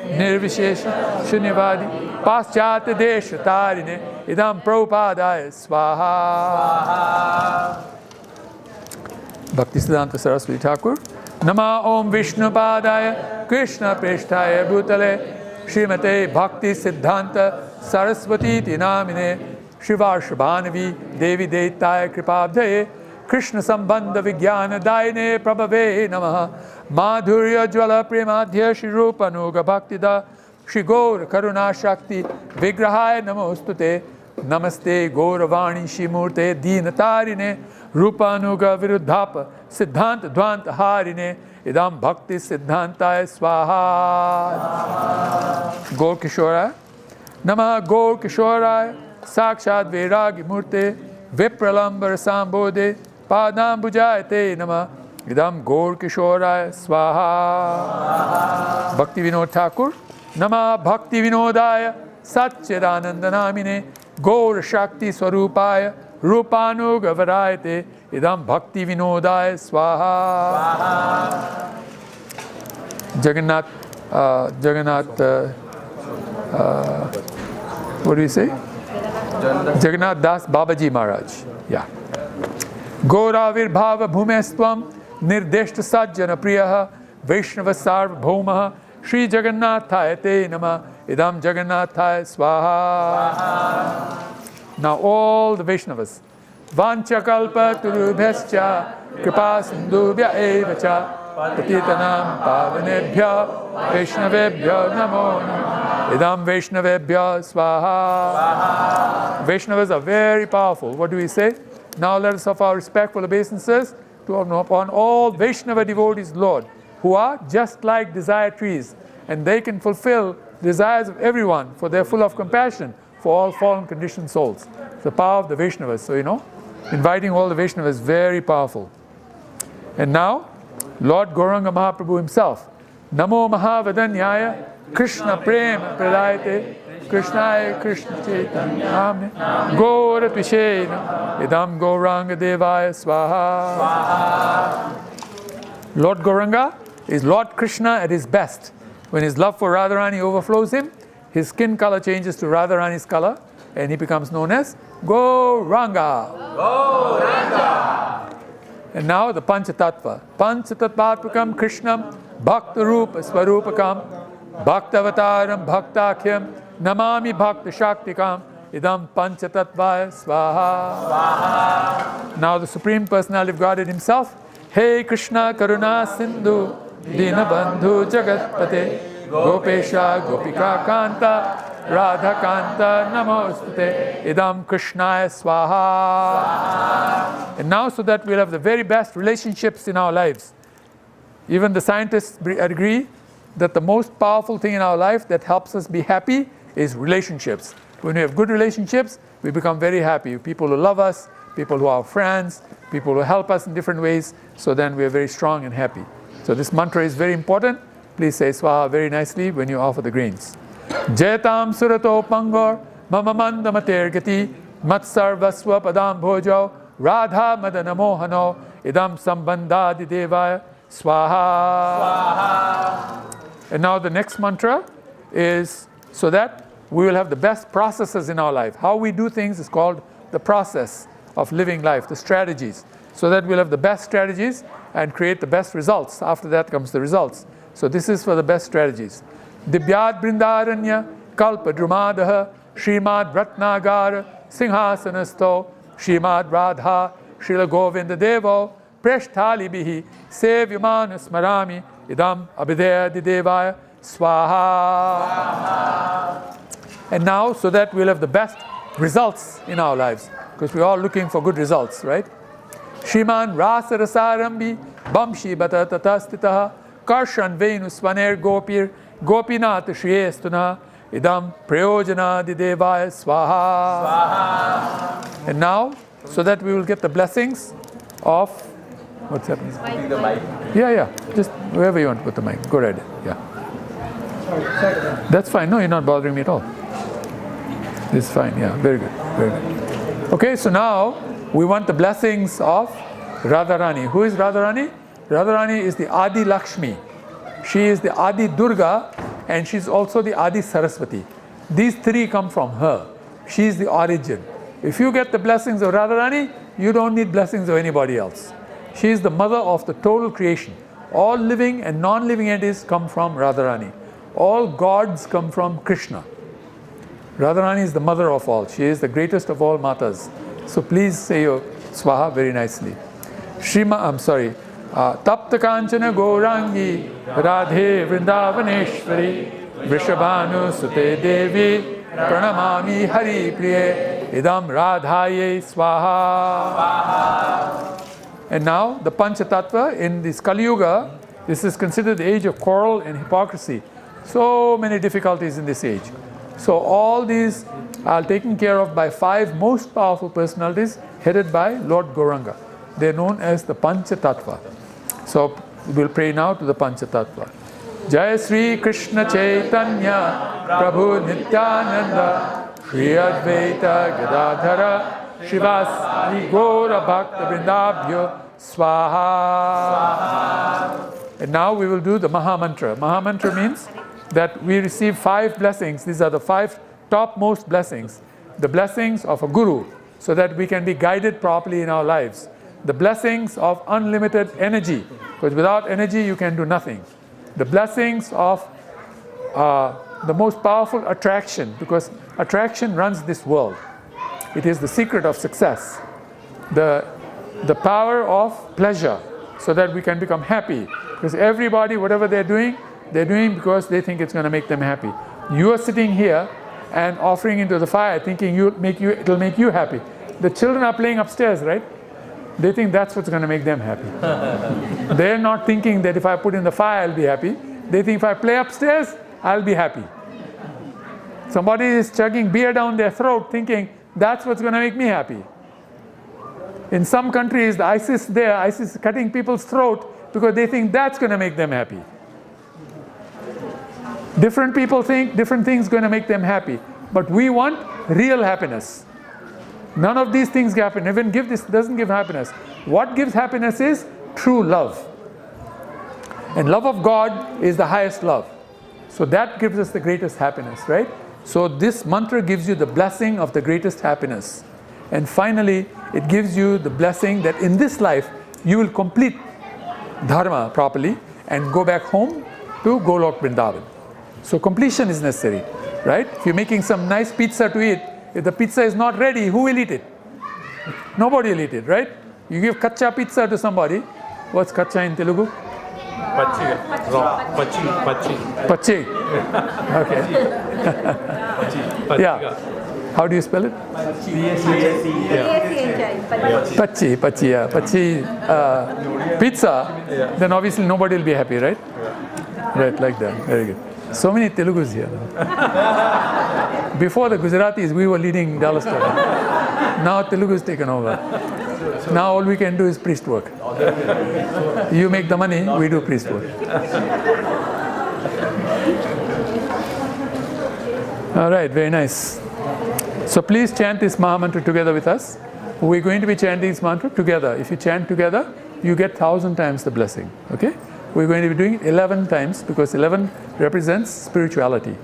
Nirvishesha Shunyavadi Paschat Desha Tarine Idam Prabhupadaya Swaha. Bhaktisiddhanta Saraswati Thakur. Nama Om Vishnupadaya Krishna Preshtaya Bhutale Srimate Bhakti Siddhanta Saraswati Tinamine Shivarshabhanavi Devi Deitaya Kripabdhaye Krishna Sambandha Vijnana Daine Prabhave Namaha Madhurya Jwala Premadhya Shri Rupa Nuga Bhaktida Shri Gaur Karuna Shakti Vigrahaya Namostute Namaste Gauravani Shimurte Dinatarine Rupa Nuga Viruddhapa Siddhanta Dvanta Harine Idam Bhakti Siddhantaya Swaha. Gaur Kishoraya. Nama Gaur Kishoraya Sakshad Vairagi Murte Vipralambar Sambodhe Padam Bujayate Nama Idam Gaur Kishoraya Swaha. Bhakti Vinod Thakur. Nama Bhakti Vinodaya Satchidananda Namine Gaur Shakti Swarupaya Rupanuga Varayate Idam Bhakti Vinodaya Swaha. Jagannath what do we say? Jagannath Das Babaji Maharaj. Yeah. Gauravir Bhava Bhumestvam Nirdeshta Sajjana Priyaha Vaishnava Sarvabhaumaha Shri Jagannathayate Nama Idam Jagannathaya Swaha. Now all the Vaishnavas. Vanchakalpa Turubhascha Kripa Sindhubhya Evacha patitanam pavanebhya Vaishnavebhya namo namo. Idam Vaishnavebhya swaha. Vaishnavas are very powerful. What do we say? Now let us offer our respectful obeisances upon all Vaishnava devotees, Lord, who are just like desire trees, and they can fulfill desires of everyone, for they are full of compassion for all fallen conditioned souls. The power of the Vaishnavas. So, inviting all the Vaishnavas is very powerful. And now, Lord Gauranga Mahaprabhu himself. Namo Mahavadanyaya Krishna Prem Pradayate Krishnaya Krishna Chaitanya Namne Gaura Twishena Idam Gauranga Devaya Swaha. Lord Gauranga is Lord Krishna at his best. When his love for Radharani overflows him, his skin color changes to Radharani's color, and he becomes known as Gauranga. Gauranga. And now the Panchatattva. Panchatattvatmakam Krishnam Bhakta Rupa Swarupakam Bhaktavataram Bhaktakyam Namami Bhakta Shaktikam Idam Panchatatvaya Swaha. Now the Supreme Personality of Godhead himself. Hey Krishna Karuna Sindhu Dinabandhu Jagatpate Gopesha Gopika Kanta Radha Kanta Namostute Idam Krishnaya Swaha. And now, so that we'll have the very best relationships in our lives. Even the scientists agree that the most powerful thing in our life that helps us be happy is relationships. When we have good relationships, we become very happy. People who love us, people who are friends, people who help us in different ways, so then we are very strong and happy. So this mantra is very important. Please say Swaha very nicely when you offer the grains. Jetam surato pangor mama mandamater gati matsarvaswa padam bhojo radha madana mohano idam sambandhadi devaya swaha. And now the next mantra is so that we will have the best processes in our life. How we do things is called the process of living life, the strategies. So that we'll have the best strategies and create the best results. After that comes the results. So this is for the best strategies. Dibyad Brindaranya Kalpa Drumadaha Srimad Ratnagara Singhasanasto Srimad Radha Srila Govinda Devo Preshtali Bihi Sevyamana Smarami Idam Abhideya Didevaya Swaha. And now, so that we'll have the best results in our lives, because we're all looking for good results, right? Shriman Rasa Rasarambi Bamshi Bata Tatastitaha Karshan Venu Swaner Gopir Gopinath Shriyestuna Idam Prayojana Didevaya Swaha. And now, so that we will get the blessings of what's happening? The mic. Yeah. Just wherever you want to put the mic. Go ahead. Yeah. That's fine. No, you're not bothering me at all. It's fine. Yeah. Very good. Very good. Okay, so now we want the blessings of Radharani. Who is Radharani? Radharani is the Adi Lakshmi. She is the Adi Durga, and she's also the Adi Saraswati. These three come from her. She is the origin. If you get the blessings of Radharani, you don't need blessings of anybody else. She is the mother of the total creation. All living and non-living entities come from Radharani. All gods come from Krishna. Radharani is the mother of all. She is the greatest of all matas. So please say your Swaha very nicely. Tapta Kanchana Gaurangi Radhe Vrindavaneshwari Vrishabhanu Sute Devi Pranamami Hari Priye Idam Radhaye Swaha. And now the Panchatattva in this Kali Yuga, this is considered the age of quarrel and hypocrisy. So many difficulties in this age. So all these are taken care of by 5 most powerful personalities headed by Lord Gauranga. They are known as the Panchatattva. So we'll pray now to the Panchatattva. Jai Sri Krishna Chaitanya Prabhu Nityananda Shri Advaita Gadadhara Shivasari Gaura Bhakta Vrindabhyo Swaha. And now we will do the Maha Mantra. Maha Mantra means that we receive 5 blessings. These are the 5 topmost blessings. The blessings of a guru, so that we can be guided properly in our lives. The blessings of unlimited energy, because without energy you can do nothing. The blessings of the most powerful attraction, because attraction runs this world. It is the secret of success. The power of pleasure, so that we can become happy. Because everybody, whatever they're doing because they think it's going to make them happy. You are sitting here and offering into the fire, thinking it'll make you happy. The children are playing upstairs, right? They think that's what's going to make them happy. They're not thinking that if I put in the fire, I'll be happy. They think if I play upstairs, I'll be happy. Somebody is chugging beer down their throat, thinking that's what's going to make me happy. In some countries, the ISIS is cutting people's throat because they think that's going to make them happy. Different people think different things going to make them happy. But we want real happiness. None of these things happen. Even this doesn't give happiness. What gives happiness is true love. And love of God is the highest love. So that gives us the greatest happiness, right? So this mantra gives you the blessing of the greatest happiness. And finally, it gives you the blessing that in this life, you will complete dharma properly and go back home to Golok Vrindavan. So completion is necessary, right? If you're making some nice pizza to eat, if the pizza is not ready, who will eat it? Nobody will eat it, right? You give kacha pizza to somebody. What's kacha in Telugu? Pachi. Pachi. Okay. Yeah. How do you spell it? Pachi, yeah. Pachi pizza, then obviously nobody will be happy, right? Right, like that. Very good. So many Telugus here. Before the Gujaratis, we were leading Dallas. Now Telugu is taken over. Now all we can do is priest work. You make the money, we do priest work. All right, very nice. So please chant this Maha Mantra together with us. We're going to be chanting this mantra together. If you chant together, you get 1,000 times the blessing. Okay? We're going to be doing it 11 times because 11 represents spirituality.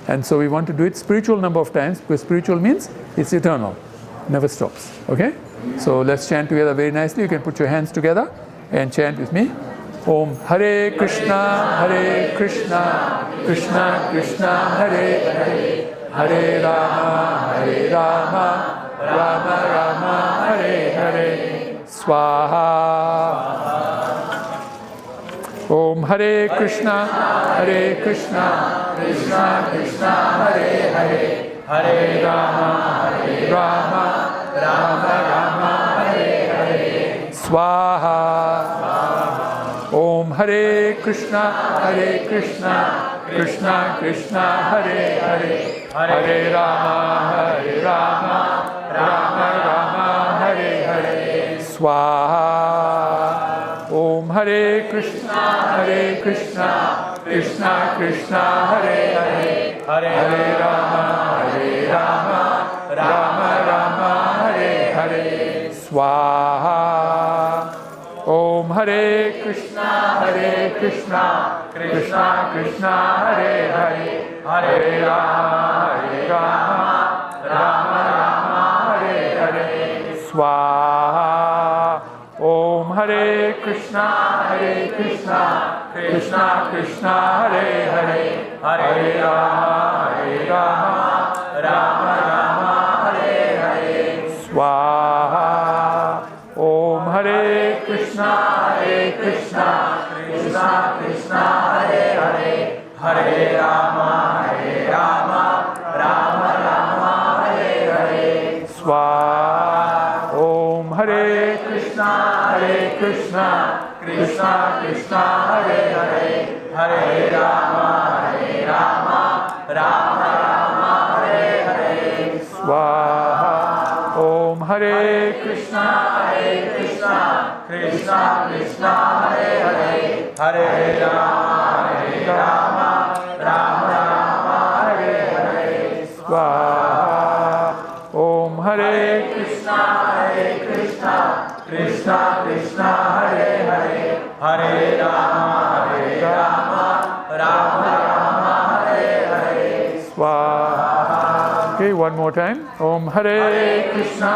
And so we want to do it spiritual number of times because spiritual means it's eternal, never stops. Okay? So let's chant together very nicely. You can put your hands together and chant with me. Om Hare Krishna, Krishna Krishna, Hare Hare, Hare Rama, Rama Rama, Hare Hare, Swaha. Om Hare Krishna, Krishna Krishna, Hare Hare, Hare Rama, Rama Rama, Hare Hare, Swaha. Om Hare Krishna, Krishna Krishna, Hare Hare, Hare Rama, Rama Rama, Hare Hare, Swaha. Om Hare Krishna, Krishna Krishna, Hare Hare, Hare Rama, Rama Rama, Hare Hare, Swaha. Om Hare Krishna, Krishna Krishna, Hare Hare, Hare Rama, Rama Rama, Hare Hare, Swaha. Om Hare Krishna, Krishna Krishna, Hare Hare, Hare Rama, Rama Rama, Hare Hare, Swaha. Om Hare Krishna, Krishna Krishna, Hare Hare, Hare Rama, Rama Rama, Hare Hare, Swaha. Om Hare Krishna, Krishna Krishna, Hare Hare, Hare Rama, Rama Rama, Hare Hare, Swaha. Om Hare Krishna, Krishna Krishna, Hare Hare, Hare Rama, Rama Rama, Hare Hare, Swaha. Om Hare Krishna, Krishna Krishna, Hare Hare, Hare Rama, Rama Rama, Hare Hare, Swaha. Okay, one more time. Om Hare Krishna,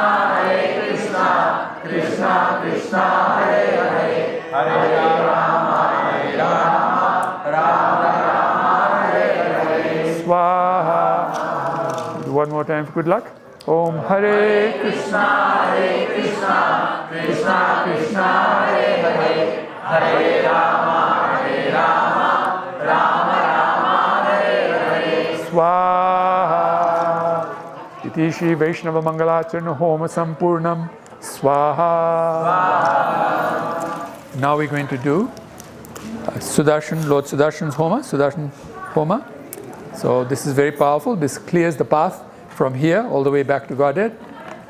Krishna Krishna, Hare Hare, Hare Rama, Rama Rama, Hare Hare, Swaha. One more time for good luck. Om Hare Krishna, Krishna Krishna, Hare Hare, Hare Rama, Swaha. Iti Shri Vaishnava Mangalacaran Homa Sampurnam. Swaha. Now we're going to do Sudarshan, Lord Sudarshan's Homa, Sudarshan Homa. So this is very powerful. This clears the path from here all the way back to Godhead.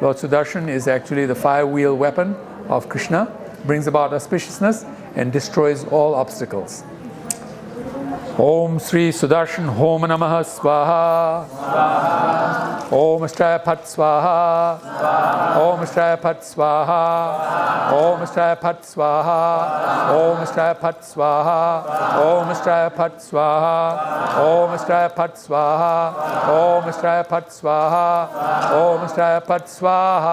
Lord Sudarshan is actually the fire-wheel weapon of Krishna, brings about auspiciousness and destroys all obstacles. Om Sri Sudarshan Homa Namaha Swaha. Om Ashtaya Pat Swaha. Om Ashtaya Pat Swaha. Om Ashtaya Pat Swaha. Om Ashtaya Pat Swaha. Om Ashtaya Pat Swaha. Om Ashtaya Pat Swaha. Om Ashtaya Pat Swaha. Om Ashtaya Pat Swaha.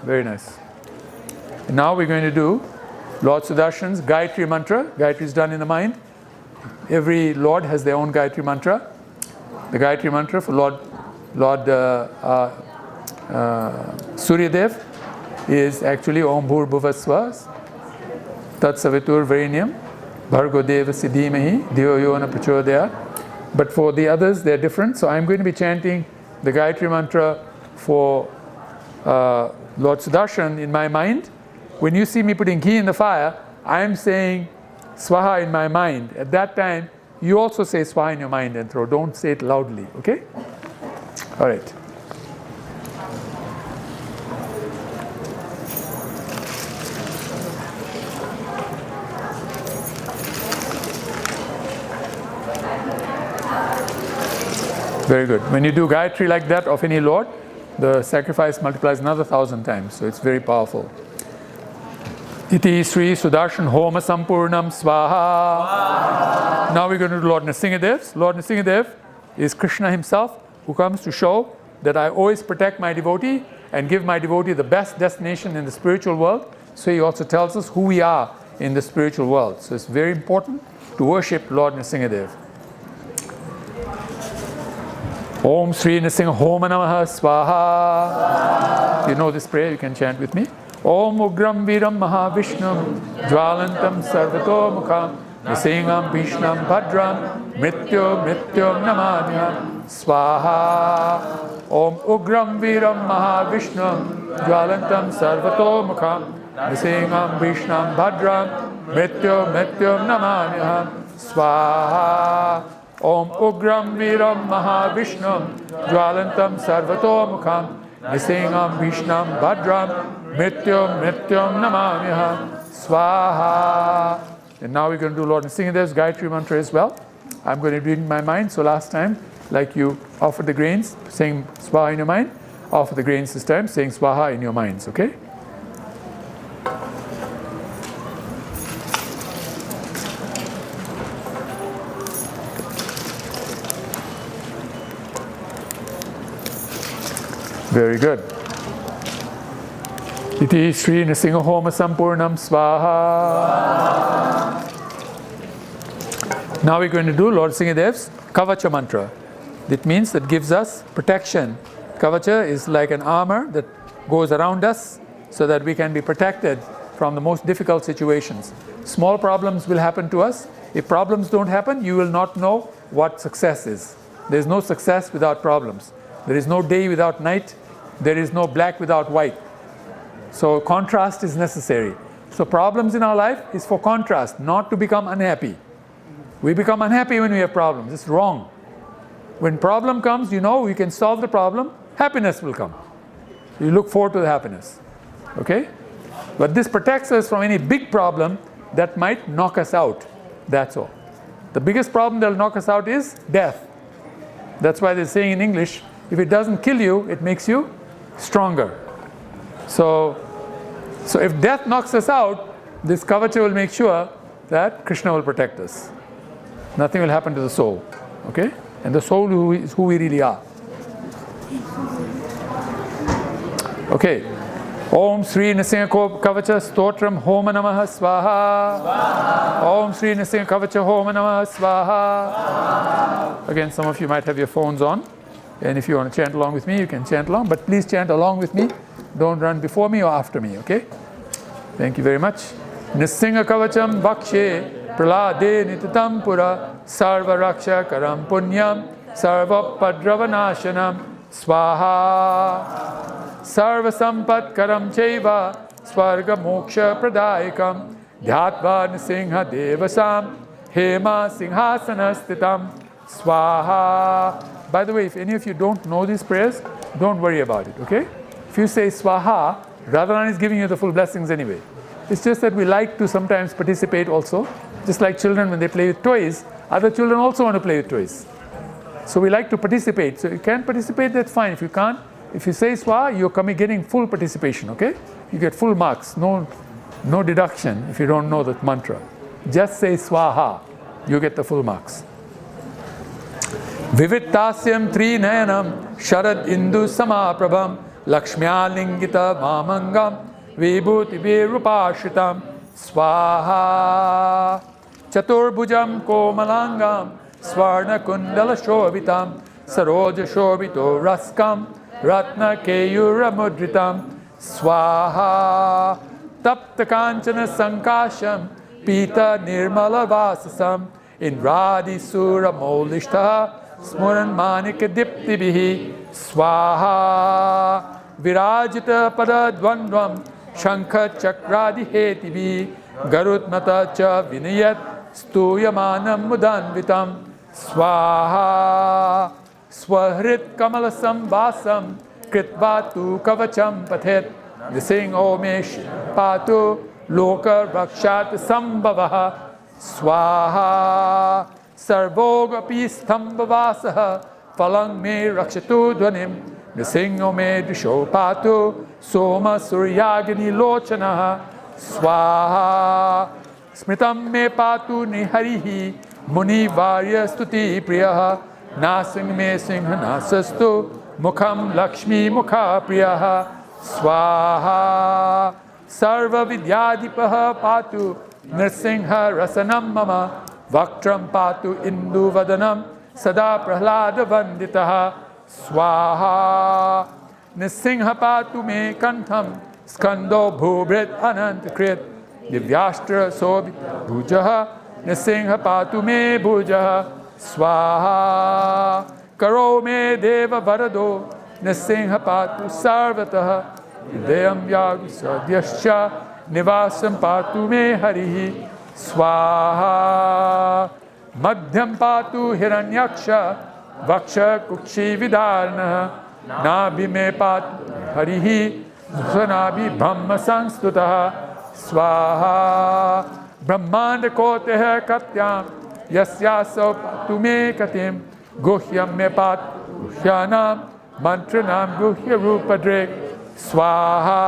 Very nice. And now we're going to do Lord Sudarshan's Gayatri mantra. Gayatri is done in the mind. Every Lord has their own Gayatri mantra. The Gayatri mantra for Lord Surya Dev is actually Om Bhur Bhuvasva Tat Savitur Varenyam Bhargo Deva Siddhimahi Diyo Yona Prachodaya. But for the others, they're different. So I'm going to be chanting the Gayatri mantra for Lord Sudarshan in my mind. When you see me putting ghee in the fire, I'm saying Swaha in my mind. At that time, you also say Swaha in your mind and throw. Don't say it loudly, okay? All right. Very good. When you do Gayatri like that of any Lord, the sacrifice multiplies another 1,000 times. So it's very powerful. Iti Sri Sudarshan Homa Sampurnam Swaha. Now we're going to do Lord Nrsingadev. Lord Nrsingadev is Krishna himself, who comes to show that I always protect my devotee and give my devotee the best destination in the spiritual world. So he also tells us who we are in the spiritual world. So it's very important to worship Lord Nrsingadev. Om Sri Nrsinga Homa Namaha Swaha. You know this prayer, you can chant with me. Om Ugram Viram Mahavishnam Jwalantam Sarvato Mukham Nrsingham Vishnam Bhadram Mrityum Namanyam Swaha. Om Ugram Viram Mahavishnam Jwalantam Sarvato Mukham Nrsingham Vishnam Bhadram Mrityum Namanyam Swaha. Om Ugram Viram Mahavishnam Jwalantam Sarvato Mukham Nrsingham Vishnam Bhadram Mrityum Namanyam Swaha. And now we're going to do Lord Nrsingadev's Gayatri mantra as well. I'm going to read in my mind. So last time, like you offered the grains, saying Swaha in your mind, offer the grains this time, saying Swaha in your minds, okay? Very good. Iti Sri Nrsinga Homa Sampurnam Swaha. Now we're going to do Lord Nrsingadev's Kavacha mantra. That means that gives us protection. Kavacha is like an armor that goes around us so that we can be protected from the most difficult situations. Small problems will happen to us. If problems don't happen, you will not know what success is. There is no success without problems. There is no day without night. There is no black without white. So contrast is necessary. So problems in our life is for contrast, not to become unhappy. We become unhappy when we have problems. It's wrong. When problem comes, you know you can solve the problem, happiness will come. You look forward to the happiness. Okay? But this protects us from any big problem that might knock us out. That's all. The biggest problem that will knock us out is death. That's why they're saying in English, if it doesn't kill you, it makes you stronger. So if death knocks us out, this Kavacha will make sure that Krishna will protect us. Nothing will happen to the soul. Okay? And the soul is who we really are. Okay. Om Sri Nrsinga Kavacha Stotram Homa Namaha Swaha. Om Sri Nrsinga Kavacha Homa Namaha Swaha. Again, some of you might have your phones on. And if you want to chant along with me, you can chant along. But please chant along with me. Don't run before me or after me, okay? Thank you very much. Nrsinga Kavacham Bhakshe pralade nititam pura sarva raksha karam punyam sarva padravanashanam swaha sarva sampat karam cheva svarga moksha pradayakam dhyatva nisingha devasam hema singhasana stitam swaha. By the way, if any of you don't know these prayers, don't worry about it, okay? If you say swaha, Radharani is giving you the full blessings anyway. It's just that we like to sometimes participate also. Just like children when they play with toys, other children also want to play with toys. So we like to participate. So you can participate, that's fine. If you can't, if you say swaha, you're getting full participation, okay? You get full marks, no deduction if you don't know the mantra. Just say swaha, you get the full marks. Vivitasyam trinayanam sharad indu samaprabham lakshmyalingita mamangam vibhuti virupashitam swaha chaturbhujam komalangam swarna kundala shobhitam saroja shobhito raskam ratna keyuramudritam swaha tapta kanchana sankasham pita nirmala vasasam indradi sura molishta smuran manika diptibihi swaha virajita pada dvandvam shankha chakradi hetibi garutmata cha vinayat stuyamanam mudanvitam swaha swahrit kamalasam vasam kritvatu kavacham pathet nising omesh patu loka rakshat sambhavaha swaha sarvogapi stambhavasaha phalang me rakshatu dhvanim nisingho me drisho patu soma suryagini lochanaha swaha smritam me patu niharihi muni varya stuti priyaha nasing me singha nasastu mukham lakshmi mukha priyaha swaha sarva vidyadipaha patu nirsingha rasanam mama Vaktram patu indu vadanam sada prahlada vanditaha swaha nisingha patu me kantham skando bhubrit anantakrit divyashtra sobhi bhujaha nisingha patu me bhujaha swaha karo me deva varado nisingha patu sarvataha hridayam yagu sadhyascha nivasam patu me harihi swaha madhyam patu hiranyaksha vaksha kukshi vidarna nabhi me patu harihi nabhi brahma sanstutaha swaha brahmanda koteha katyam yasyaso patu me katim guhyam me patu guhyanam mantranam guhya rupadrik swaha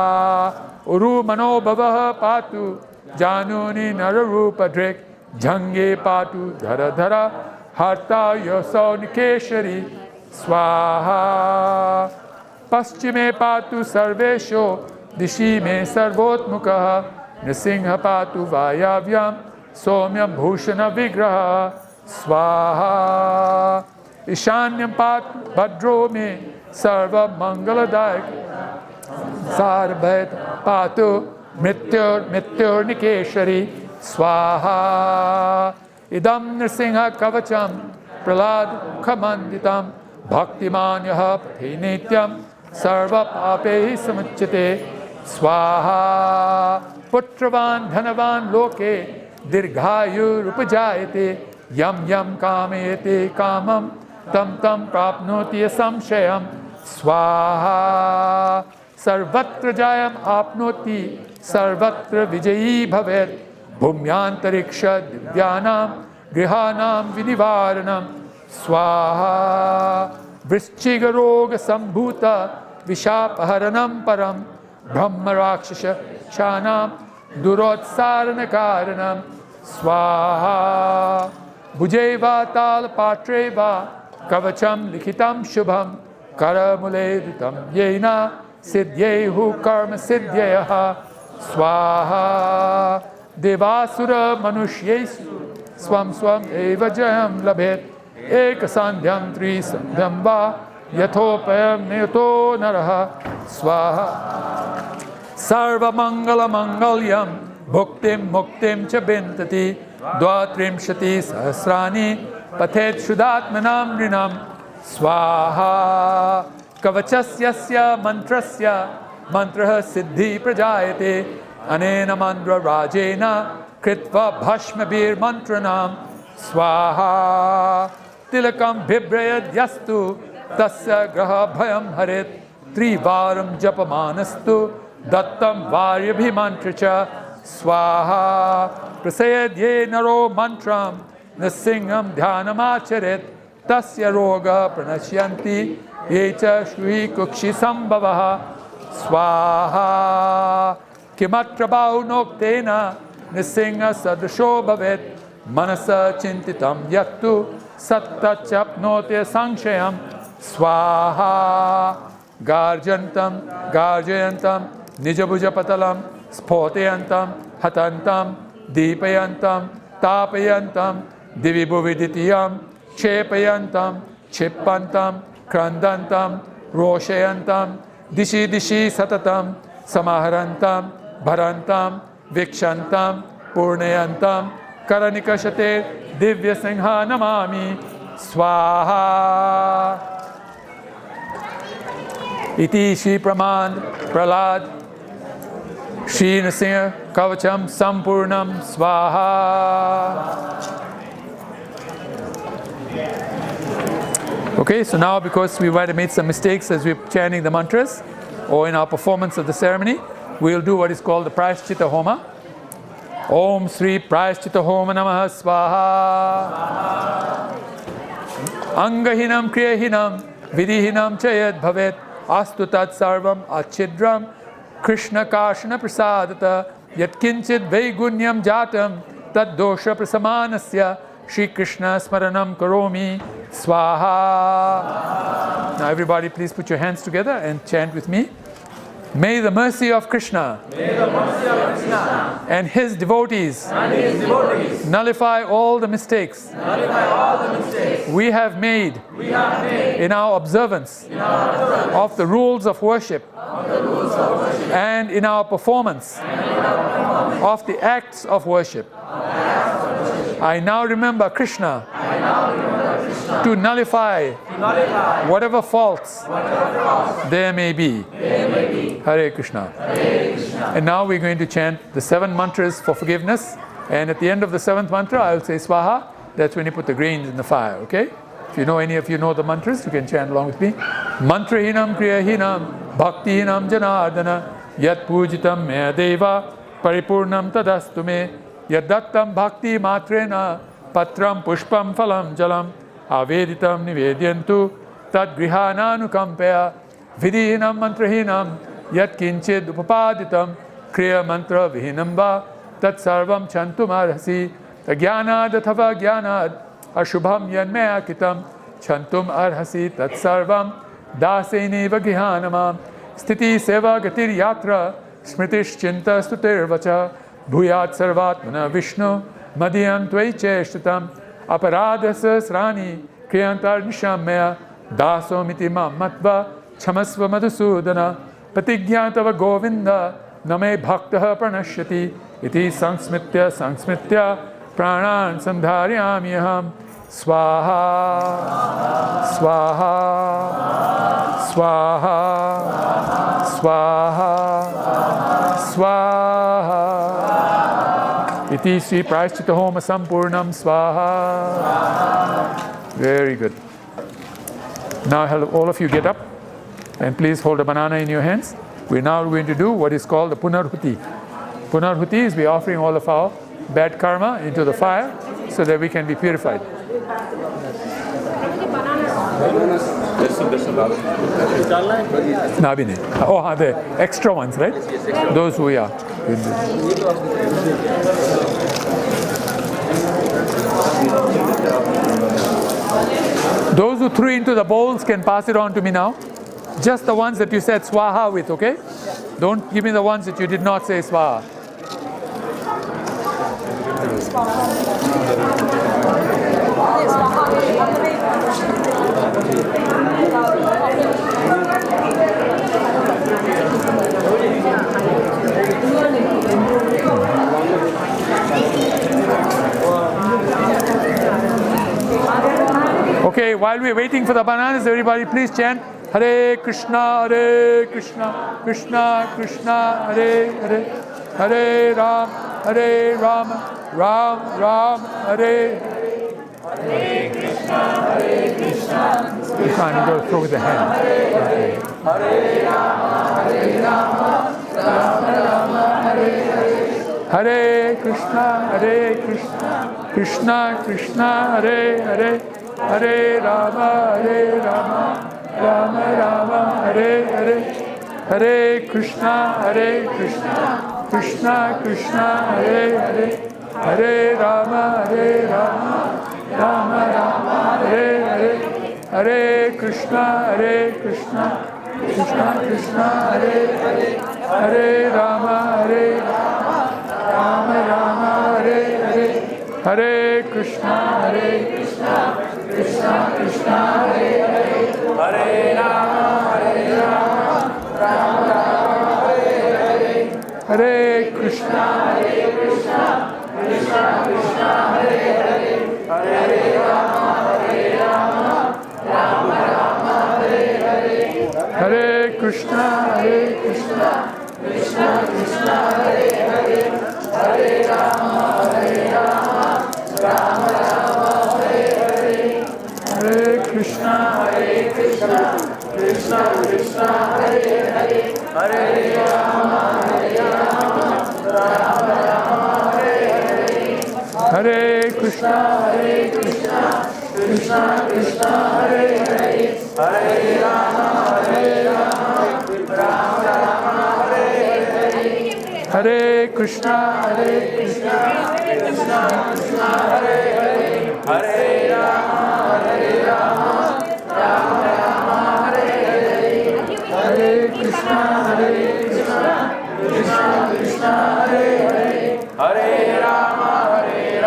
uru mano bhavaha patu Januni nararupadrik jange patu dhara dhara harta yoso nikeshari swaha paschime patu sarvesho dishi me sarvotmukaha nisingha patu vayavyam somyam bhushana vigraha swaha ishanyam patu bhadro me sarva mangaladayak sarvait patu Mrityur Nikeshari Swaha Idam Nrsingha Kavacham Pralad Kamanditam Bhaktimanyaha Patinityam Sarva Papehi Samachate Swaha Putravan Dhanavan Loke Dirghayu Rupajayate Yam Yam Kamete Kamam Tam Tam Prapnoti Samshayam Swaha Sarvatra Jayam Apnoti Sarvatra Vijayi Bhavet Bhumyantariksha Divyanam Grihanam Vinivaranam Swaha Vrishchigaroga Sambhuta Vishapaharanam Param Brahma Rakshasha Chanam Durotsarana Swaha Bhujeva Tal Patreva Kavacham Likhitam Shubham Karamule Ritam Yena Siddhyehu Karma Siddhyaha Swaha Devasura Manushyesu Swam Swam Eva Jayam Labhet Ekasandhyam Tri Sandhyam Va Yathopayam Neyato Naraha Swaha Sarva Mangala Mangalyam bhuktim muktim cha bintati dvatrimshati sahasrani pathet shudatmanam rinam swaha kavachasyasya mantrasya mantraha siddhi prajayate anena mandra rajena kritva bhashmabir mantranam swaha tilakam bhibrayad yastu tasya graha bhayam harit trivaram japamanastu dattam varyabhimantracha swaha prasayad ye naro mantram nasingham dhyanamacharit tasya roga pranashyanti yecha shri kukshi sambhavaha swaha kimatra baunoktena nisingha sadasho bhavet manasa chintitam yattu satta chapnote sangshayam swaha garjantam garjayantam nijabuja patalam sphotayantam hatantam deepayantam tapayantam divibuviditiyam chepayantam chippantam krandantam roshayantam dishi dishi satatam samaharantam bharantam vikshantam purnayantam karanikashate divya singha namami swaha iti Shri Pramad Pralad Shri Nasingha Kavacham Sampurnam Swaha. Okay, so now because we might have made some mistakes as we're chanting the mantras or in our performance of the ceremony, we'll do what is called the Prayashchitta Homa. Om Sri Prayashchitta Homa Namaha Swaha. Angahinam Kriyahinam Vidihinam Chayad Bhavet Astu Tat Sarvam Achidram Krishna Kashana Prasadata Yatkinchit Vaigunyam Jatam Tad Dosha Prasamanasya Shri Krishna Smaranam Karomi Swaha. Now everybody please put your hands together and chant with me. May the mercy of Krishna, and his devotees, nullify all the mistakes, we have made, in our observance, of the rules of worship, and in our performance of the acts of worship. I now remember Krishna, to nullify whatever faults there may be. Hare Krishna. And now we're going to chant the 7 mantras for forgiveness. And at the end of the 7th mantra, I'll say Swaha. That's when you put the grains in the fire, okay? If you know any of you know the mantras, you can chant along with me. Mantrahinam kriyahinam bhaktihinam janardana yat pujitam maya deva paripurnam tadastu me yaddattam bhakti matrena patram pushpam phalam jalam aveditam nivedyantu tad grihananukampaya vidihinam mantrahinam yat kinchid upapaditam kriya mantra vihinam va tat sarvam chantum arhasi agyanad athava gyanad ashubham yanmaya kitam chantum arhasi tat sarvam daseni vagihanamam sthiti seva gatir yatra smritish chinta stutir vacha bhuyat sarvatmana vishnu madhyam tvai cheshtatam aparadhasa srani kriyantar nishamaya daso miti mam matva chamasva madhusudana patigyatava govinda name bhaktaha pranashyati iti sangsmitya pranan sandharyamyaham swaha swaha swaha swaha swaha iti Sri Prayashchitta Homa Sampurnam swaha. Very good. Now all of you get up and please hold a banana in your hands. We're now going to do what is called the Punarhuti. Punarhuti is we're offering all of our bad karma into the fire so that we can be purified. Nabine. Oh, the extra ones, right? Those who are. Those who threw into the bowls can pass it on to me now. Just the ones that you said swaha with, okay? Don't give me the ones that you did not say swaha. Okay, while we're waiting for the bananas, everybody please chant Hare Krishna, Krishna Krishna, Hare Hare, Hare Ram, Ram Ram, Hare Hare. Hare Krishna, you can't go through with the hand. Okay. Hare Rama, Rama Hare Hare. Hare Krishna, Krishna Krishna, Hare Hare, Hare Rama, Rama Rama, Hare Hare. Hare Krishna, Krishna Krishna, Hare Hare, Hare Rama, Rama Rama, Hare Hare. Hare Krishna, Krishna Krishna, Hare Hare, Hare Rama, Rama Rama, Hare Hare. Hare Krishna, Krishna Krishna, Hare Hare, Hare Rama, Rama Rama, Hare Hare. Hare Krishna, Krishna Krishna, Hare Hare, Hare Rama, Rama Rama, Hare Hare. Hare Krishna, Krishna Krishna, Hare Hare, Hare Rama, Rama Rama, Hare Hare. Hare Krishna, Krishna Krishna, Hare Hare, Hare Rama, Rama Rama, Hare Hare. Hare Krishna, Krishna Krishna, Hare Hare, Hare Rama, Rama Rama, Hare Hare. Hare Krishna, Krishna Krishna, Hare Hare, Hare Rama, Rama Rama, Hare Hare. Hare Krishna, Krishna Krishna, Hare Hare, Hare Rama, Rama Rama, Hare Hare. Hare Krishna, Krishna Krishna, Hare Hare, Hare Rama, Rama Rama, Hare Hare. Hare Krishna, Krishna Krishna, Hare Hare,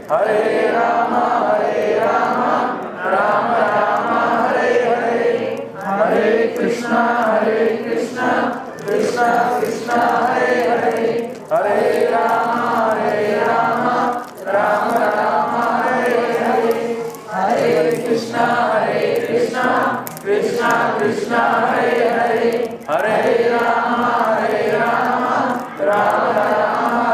Hare Rama, Rama Rama, Hare Hare. Hare Krishna, Krishna Krishna, Hare Hare, Hare Rama, Rama Rama, Hare Hare. Hare Krishna, Krishna Krishna, Hare Hare, Hare Rama, Rama Rama,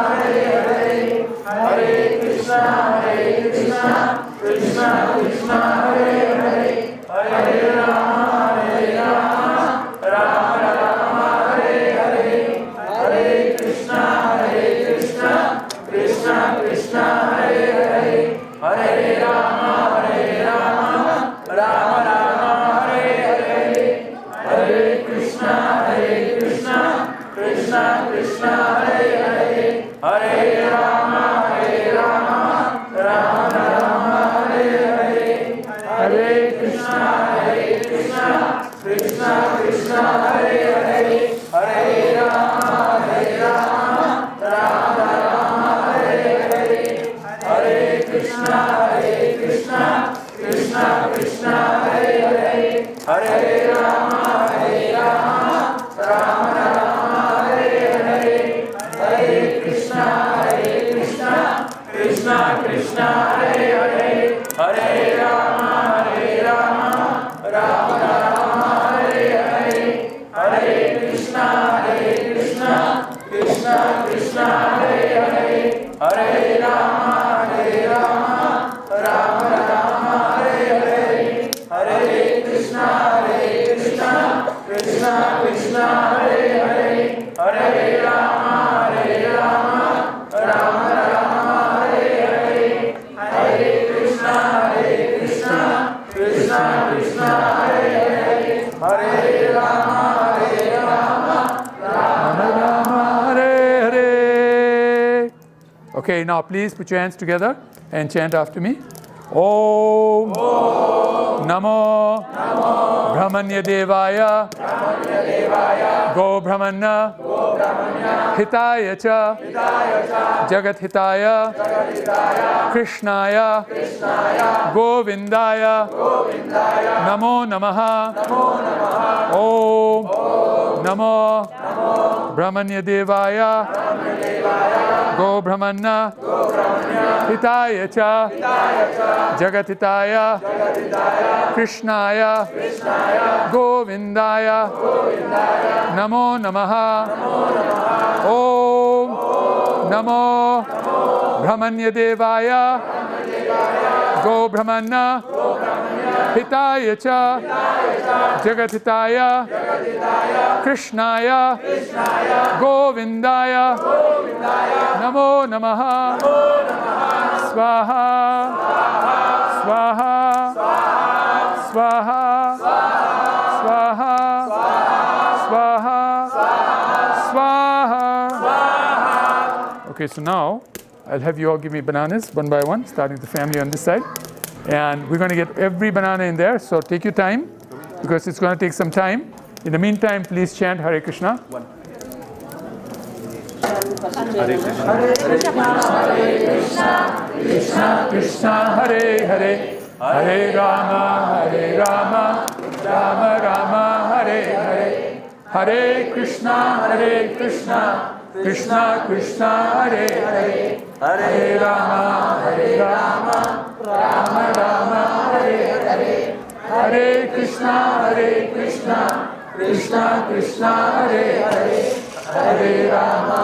Hare Hare. Hare Krishna, Krishna Krishna, Hare Hare, Hare Rama, Rama Rama, Hare Hare. Hare Krishna, Krishna Krishna, Hare Hare, Hare Rama, Rama Rama, Hare Hare. Hare Krishna, Krishna Krishna, Hare Hare, Hare Rama, Rama Rama, Hare Hare. Hare Krishna, Krishna Krishna, Hare Hare, Hare Rama, Rama Rama, Hare Hare. Hare Krishna, Krishna Krishna, Hare Hare, Hare Rama, Rama Rama, Hare Hare. Hare Krishna, Krishna Krishna, Hare Hare, Hare Rama, Rama Rama, Hare Hare. Hare Krishna, Krishna Krishna, Hare Hare, Hare Rama, Rama Rama, Hare Hare. Hare Krishna, Krishna Krishna, Hare Hare, Hare Rama, Rama Rama, Hare Hare. Okay, now please put your hands together and chant after me. Om Namo Brahmanya Devaya Go Brahmanya Hitaya Cha Jagat Hitaya Krishnaya Govindaya Namo Namaha Om Namo Brahmanya Devaya Go Brahmanna Hitaya Cha Jagatitaya Krishnaya Govindaya Namo Namaha Om Namo Brahmanya Devaya Go Brahmanna Hitaya Cha Jagatitaya Krishnaya Govindaya Namo Namaha Swaha Swaha Swaha Swaha Swaha Swaha. Okay, so now I'll have you all give me bananas one by one, starting with the family on this side. And we're going to get every banana in there, so take your time because it's going to take some time. In the meantime, please chant Hare Krishna. Hare Krishna, Krishna Krishna Hare Hare, Hare Rama, Rama Rama, Hare Hare, Hare Krishna, Krishna Krishna Hare Hare, Hare Rama, Rama Rama, Hare Hare, Hare Krishna, Krishna Krishna Hare Hare, Hare Rama,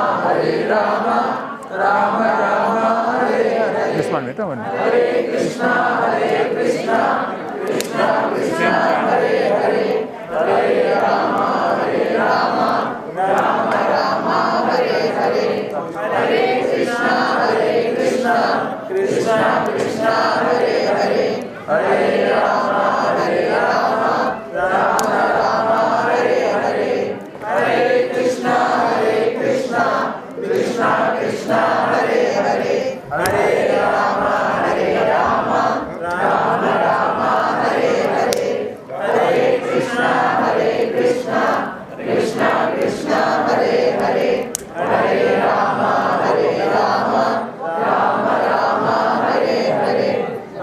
Rama Rama, Hare Hare. This one, wait, one. Hare Krishna, Krishna Krishna Hare Hare, Hare Rama, Rama Rama, Hare Hare, Hare Krishna, Krishna Krishna Hare Hare, Hare Rama, Rama Rama, Hare Hare, Hare Krishna, Krishna Krishna Hare Hare, Hare Rama, Rama Rama, Hare Hare, Hare Krishna, Krishna Krishna Hare Hare, Hare Rama, Rama Rama, Hare Hare,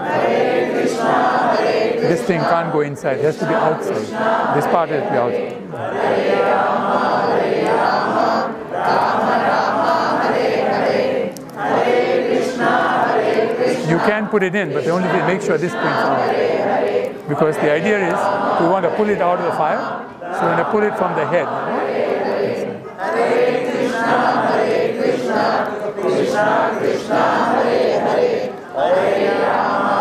Hare Krishna. This thing can't go inside, it has to be outside. This part has to be outside. Hare Rama, Rama Rama, Hare Hare, Hare Krishna. You can put it in, but the only thing, make sure this point's out. Because the idea is, we want to pull it out of the fire, so we're going to pull it from the head. Hare Krishna, Krishna Krishna, Hare Hare, Hare Rama,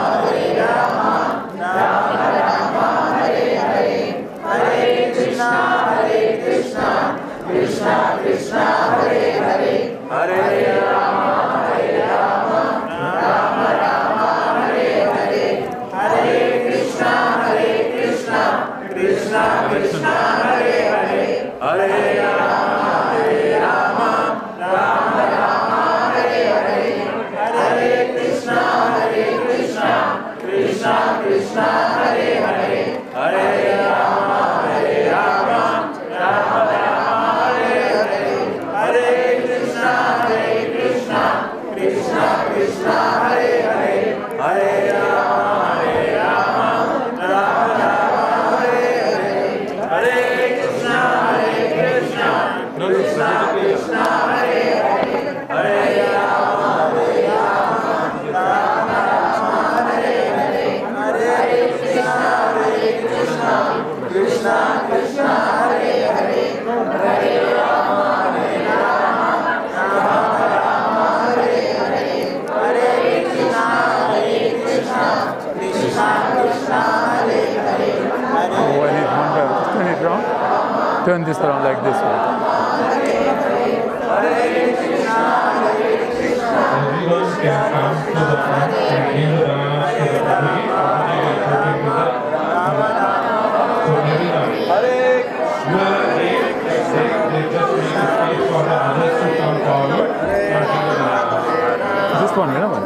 Rama Rama, Hare Hare, Hare Krishna, Krishna Krishna, Hare Hare, Hare Rama, Rama Rama, Hare Hare, Hare Krishna, Krishna Krishna, Hare Hare, Hare Rama, Rama Rama, Hare Hare, Hare Krishna, Krishna Krishna, Hare Hare, Hare Rama, Rama Rama, Hare Hare, Hare Krishna, Krishna Krishna, Hare Hare, Hare Rama, Rama Rama, Hare Hare, Hare Krishna, Krishna Krishna, Hare Hare, Hare Rama, Rama Rama, Hare Hare, Hare Krishna, Krishna Krishna, Hare Hare, Hare Rama, Rama Rama, Hare Hare, Hare Krishna, Krishna Krishna, Hare Hare. Oh, I need one better. Turn it around. Turn this around like this way. Everyone can come to the front and give the dance to the Prabhuji. So everyone, you are late, they just make a space for the others to come forward and give the dance. This one, you know one.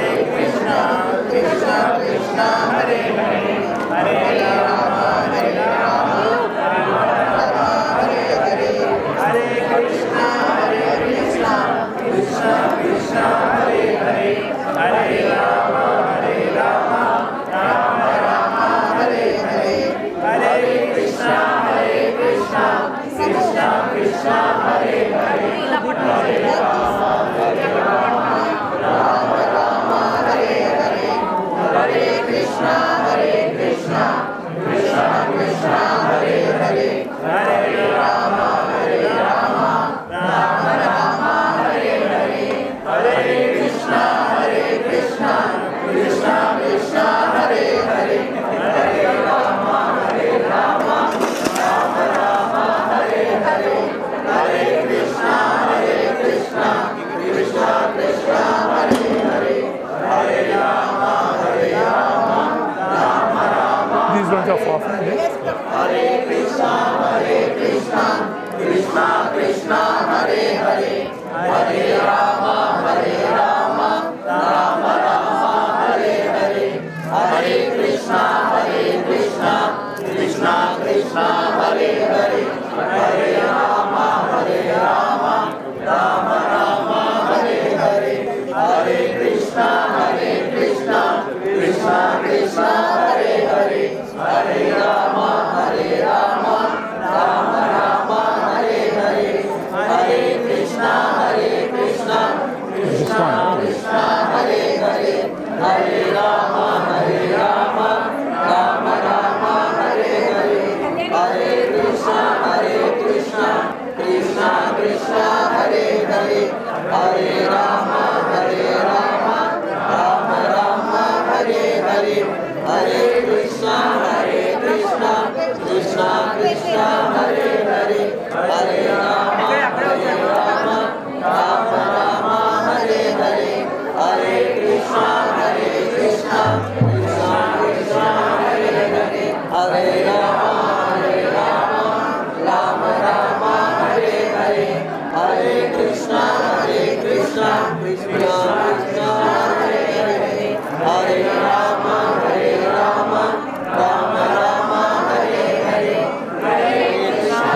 Hare Krishna, These ones are for offering. Yes?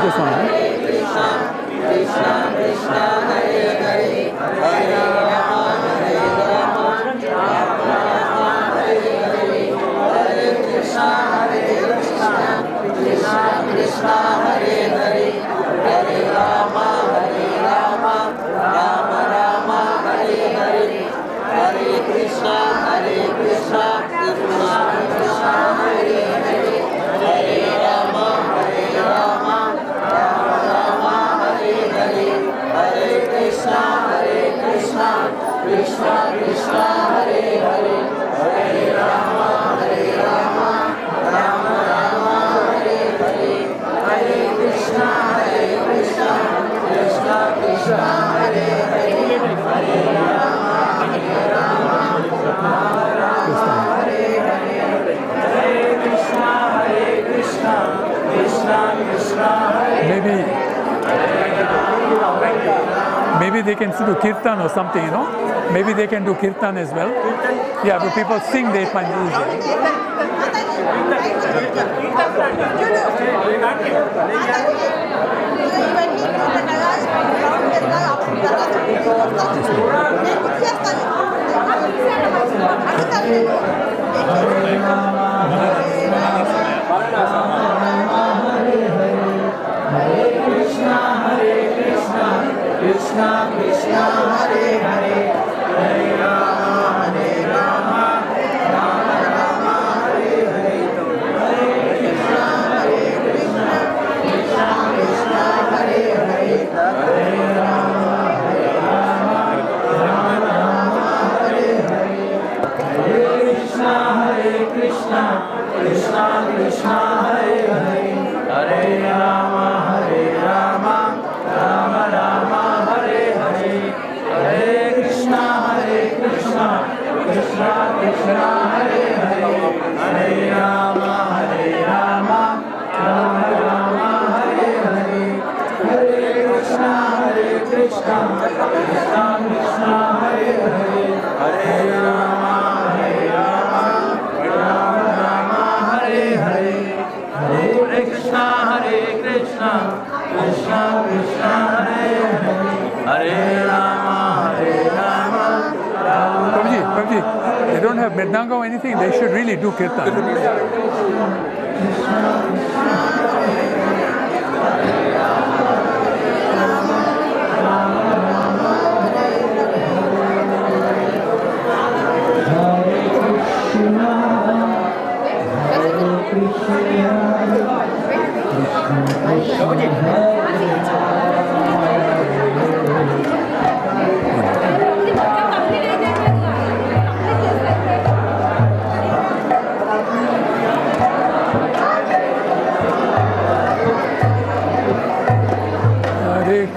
Just one. This one, right? Maybe they can do kirtan or something, you know. Maybe they can do kirtan as well. Yeah, but people sing, they find it easy. Krishna Krishna Hare Hare Hare Rama Hare Rama Rama Rama Hare Hare Hare Krishna Krishna Krishna Hare Hare Hare Rama Hare Rama Rama Rama Hare Hare Hare Krishna Krishna Krishna Hare Hare Hare Rama Hare Rama Rama Rama Hare Hare Hare Krishna Krishna Krishna Hare Hare Hare Rama Hare Rama Rama Rama Hare Hare Hare Krishna Krishna Krishna Hare Hare Hare Rama Hare Rama Rama Rama Hare Hare Hare Krishna Krishna Krishna Hare Hare Hare Rama Hare Rama Rama Prabhuji, they don't have Mridanga or anything, they should really do kirtan.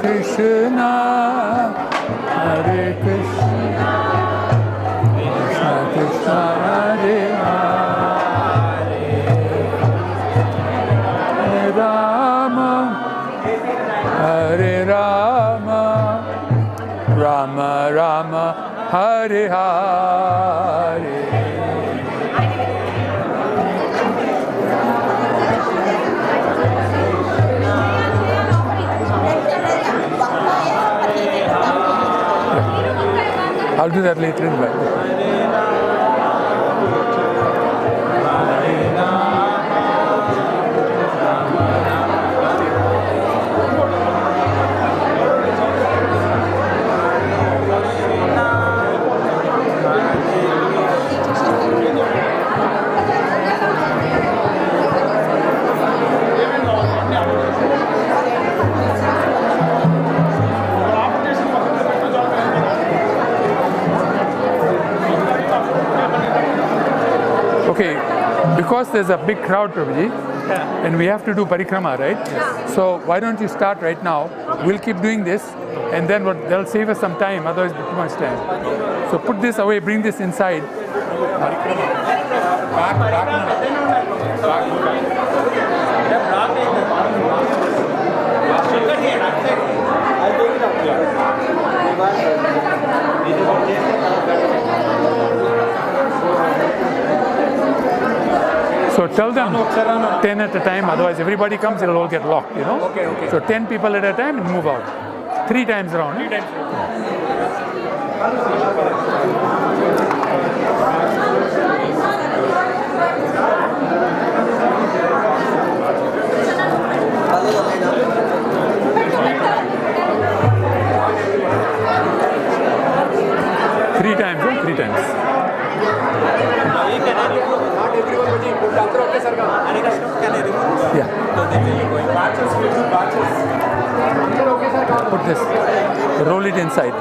Krishna, Hare Krishna, Krishna Krishna, Hare Hare, Hare Rama, Hare Rama, Rama Rama, Hare Hare. I'll do that later in life. Okay, because there's a big crowd, Prabhuji, and we have to do Parikrama, right? So why don't you start right now? We'll keep doing this, and then they'll save us some time, otherwise it'll be too much time. So put this away, bring this inside. So tell them 10 at a time, otherwise everybody comes, it'll all get locked, you know? Okay, okay. So 10 people at a time and move out. 3 times around. 3 times. Three times, huh? 3 times. Yeah. Put this, roll it inside.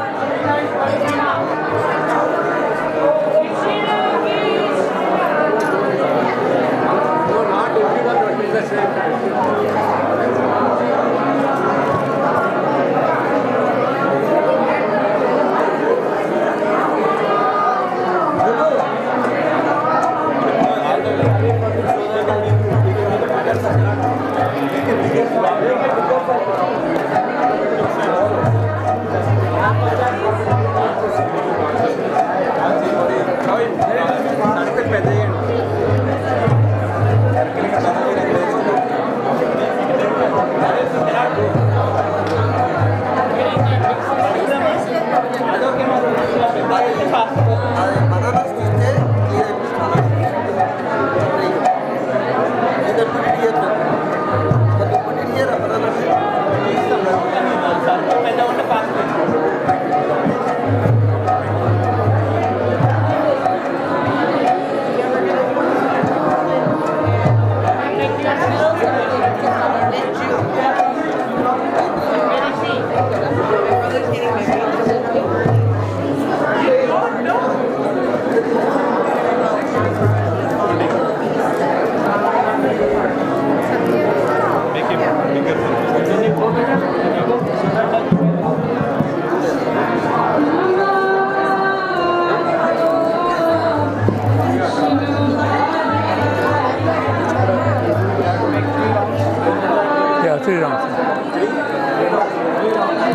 Yeah, 3 rounds.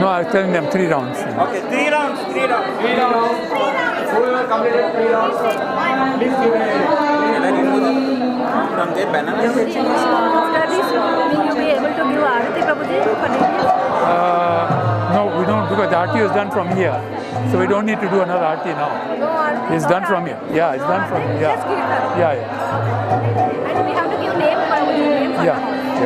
No, I was telling them 3 rounds. Okay, 3 rounds. Whoever completed 3 rounds, please give a... From their banner. After this, will you be able to give Aarati, Prabhuji, for this? No, we don't, because the Aarti is done from here. So we don't need to do another Aarti now. No Aarati. It's done from here. Yeah, it's done from here. Just Kirtan. Yeah. And we have to give name, Prabhuji, name for Yeah. the house.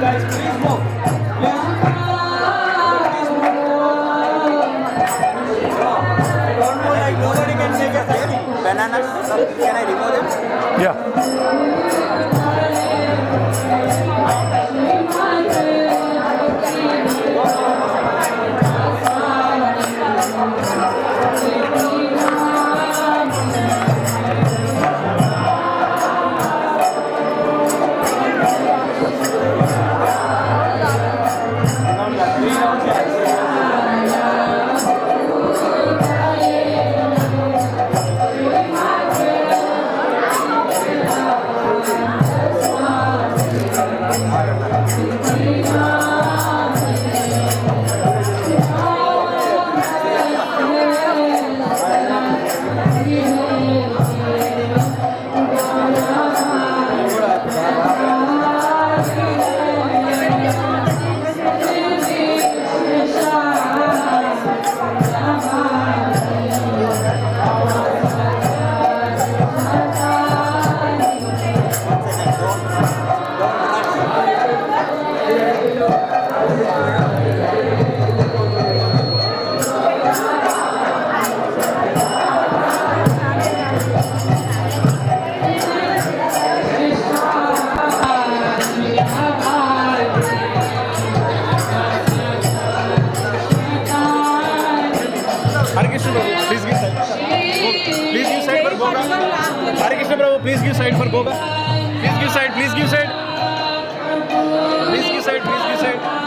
Guys, please move. Don't move like nobody can take a selfie. Bananas, can I remove them? Yeah. Hare Krishna Prabhu, please give side for Goga. Please give side, please give side. Please give side, please give side.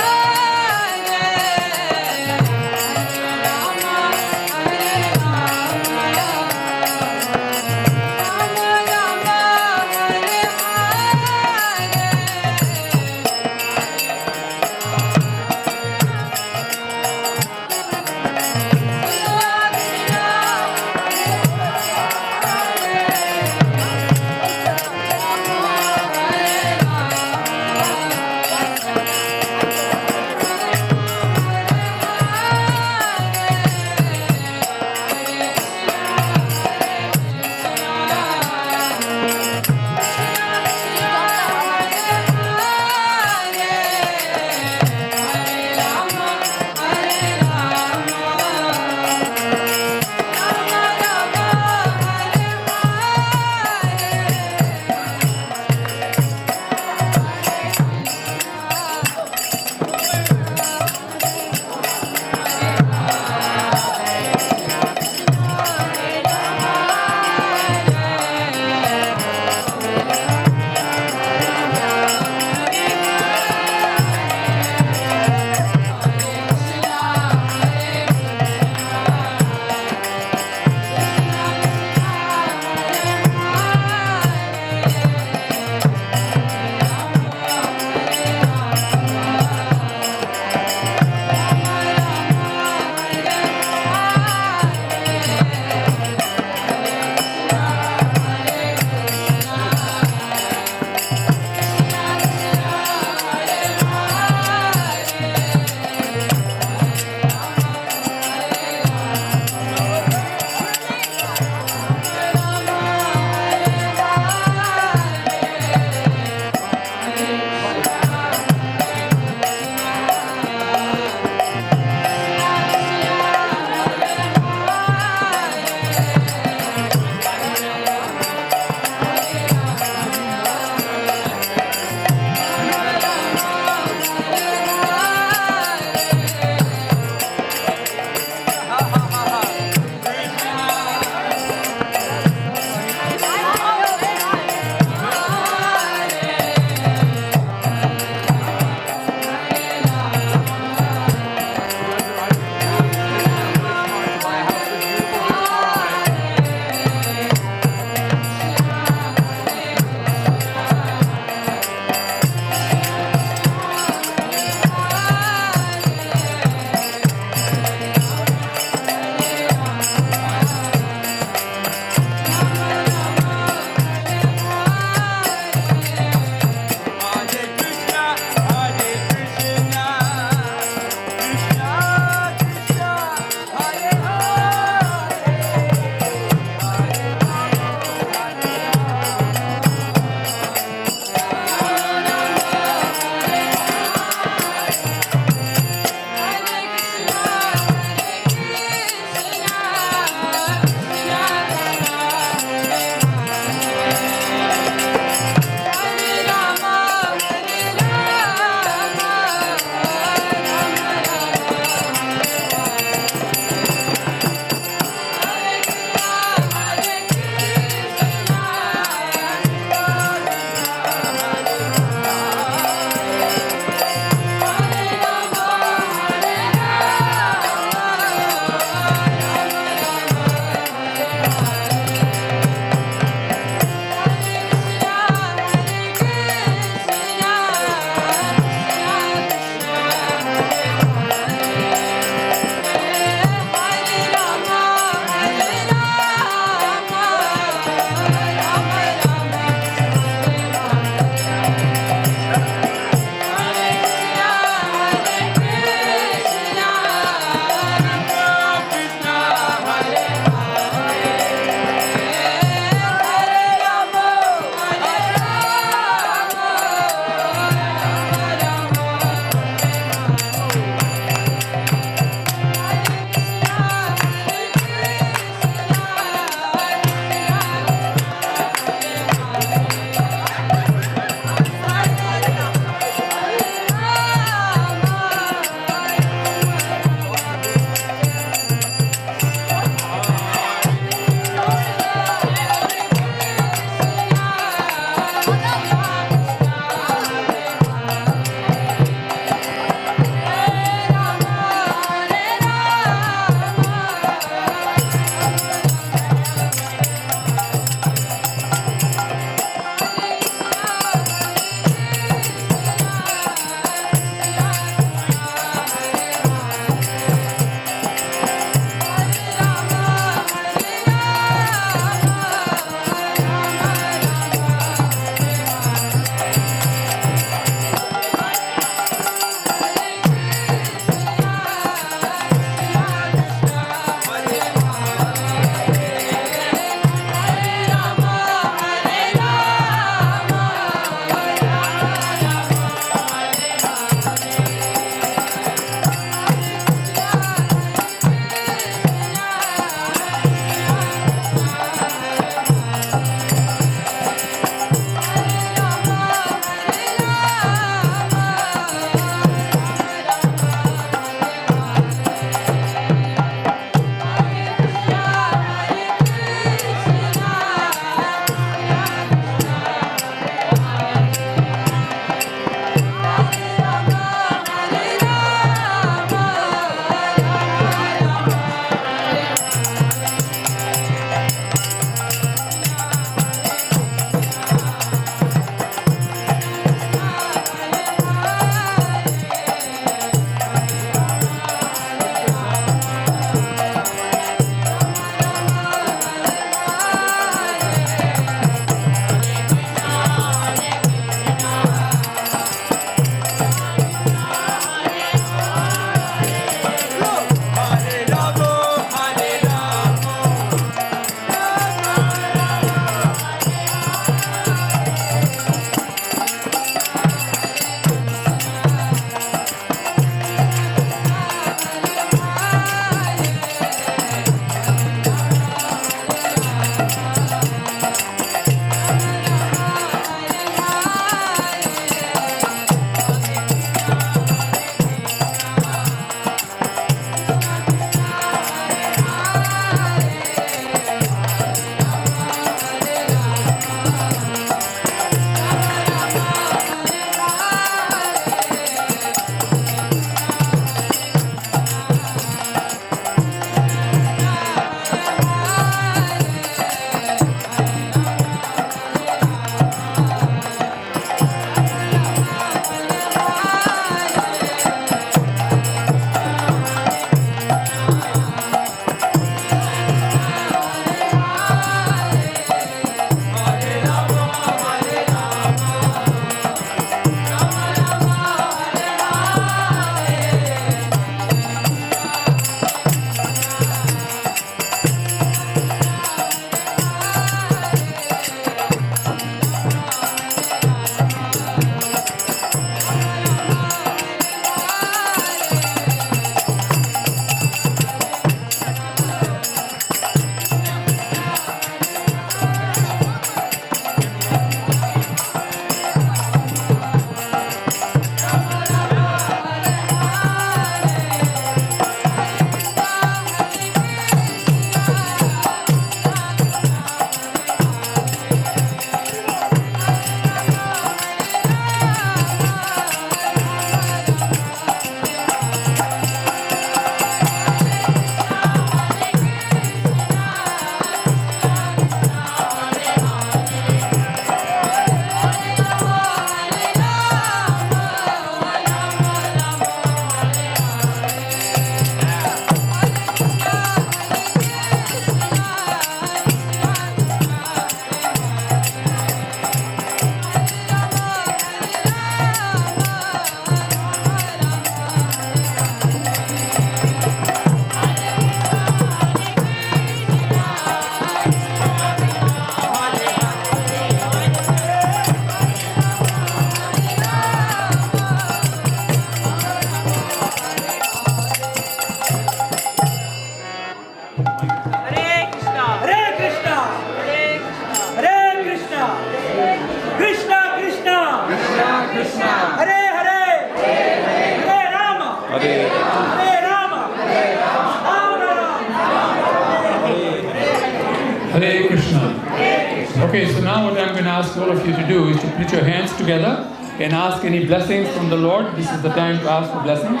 Okay, so now what I'm going to ask all of you to do is to put your hands together and ask any blessings from the Lord. This is the time to ask for blessings.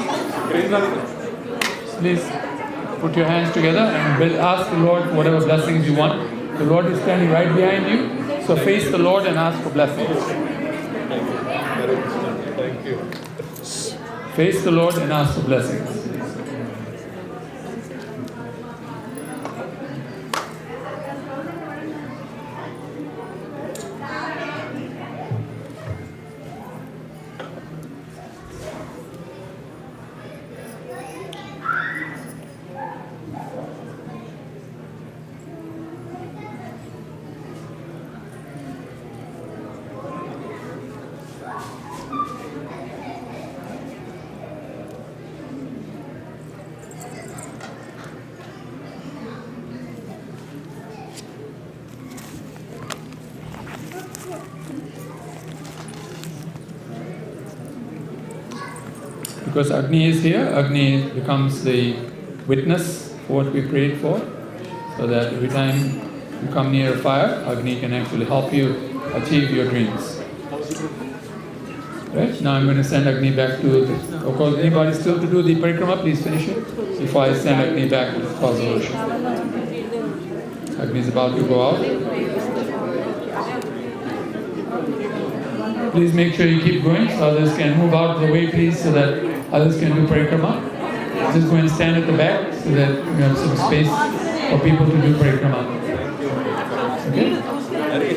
Please put your hands together and ask the Lord whatever blessings you want. The Lord is standing right behind you, so face the Lord and ask for blessings. Thank you. Face the Lord and ask for blessings. Because Agni is here, Agni becomes the witness for what we prayed for, so that every time you come near a fire, Agni can actually help you achieve your dreams. Right? Now I'm going to send Agni back to the... Of course, anybody still to do the Parikrama, please finish it before I send Agni back to the cause of worship. Agni is about to go out. Please make sure you keep going so others can move out of the way, please, so that others can do Parikrama. Just go and stand at the back so that you have some space for people to do Parikrama. Okay?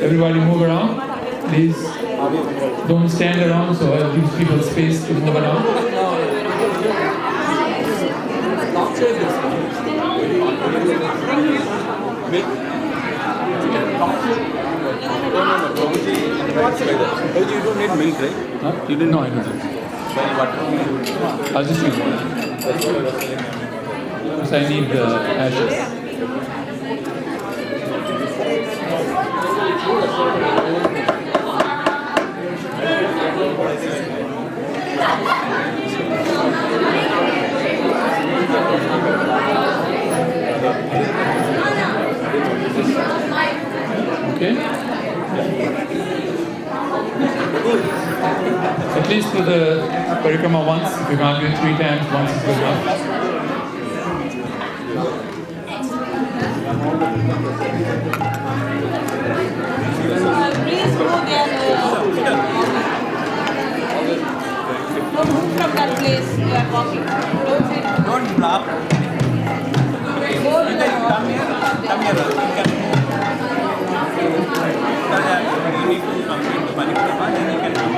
Everybody move around. Please don't stand around, so it gives people space to move around. You don't need milk, right? Huh? You didn't know I don't. I'll just use one. Because I need the ashes. Okay? At least do the Parikrama once. If you can't do it 3 times, once is good enough. Please go there. Don't move from that place you are walking. Don't block. You can come here. You need to complete the Parikrama, then you can come.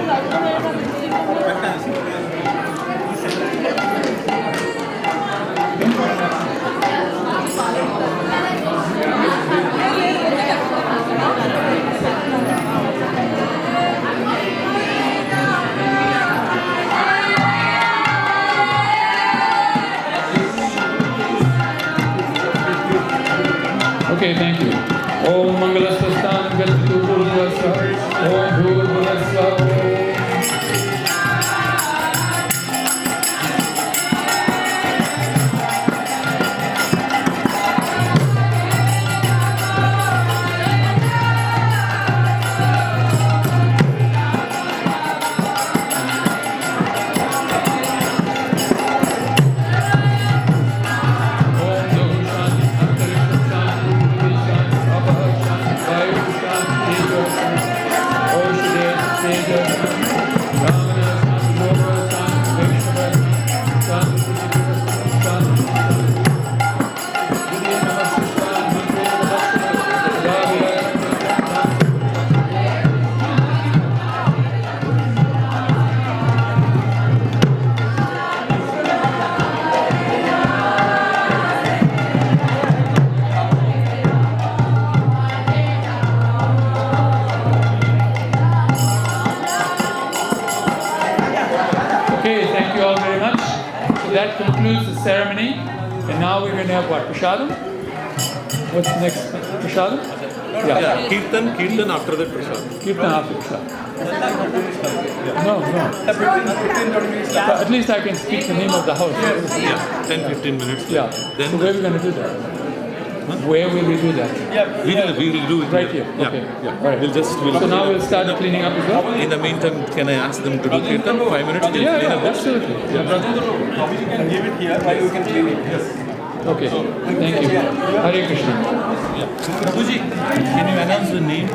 Okay, thank you. Om Mangalasthastan Gatitu Purvasa Om Bhurvasa that concludes the ceremony. And now we're going to have what? Prasadam? What's next? Prasadam? Yeah, Kirtan after the Prasad. Kirtan after Prasadam. No. But at least I can speak the name of the house. Yeah, 10-15 minutes. Yeah. Then so where are we going to do that? Where will we do that? We will do it Right here. Yeah. Okay. Yeah. All right. So now we'll start cleaning up as well. In the meantime, can I ask them to do kirtan? 5 minutes? They'll Yeah, clean yeah, up this? absolutely. You can give it here while you can clean it. Yes. Okay. Thank you. Hare Krishna. Prabhuji, can you announce the name?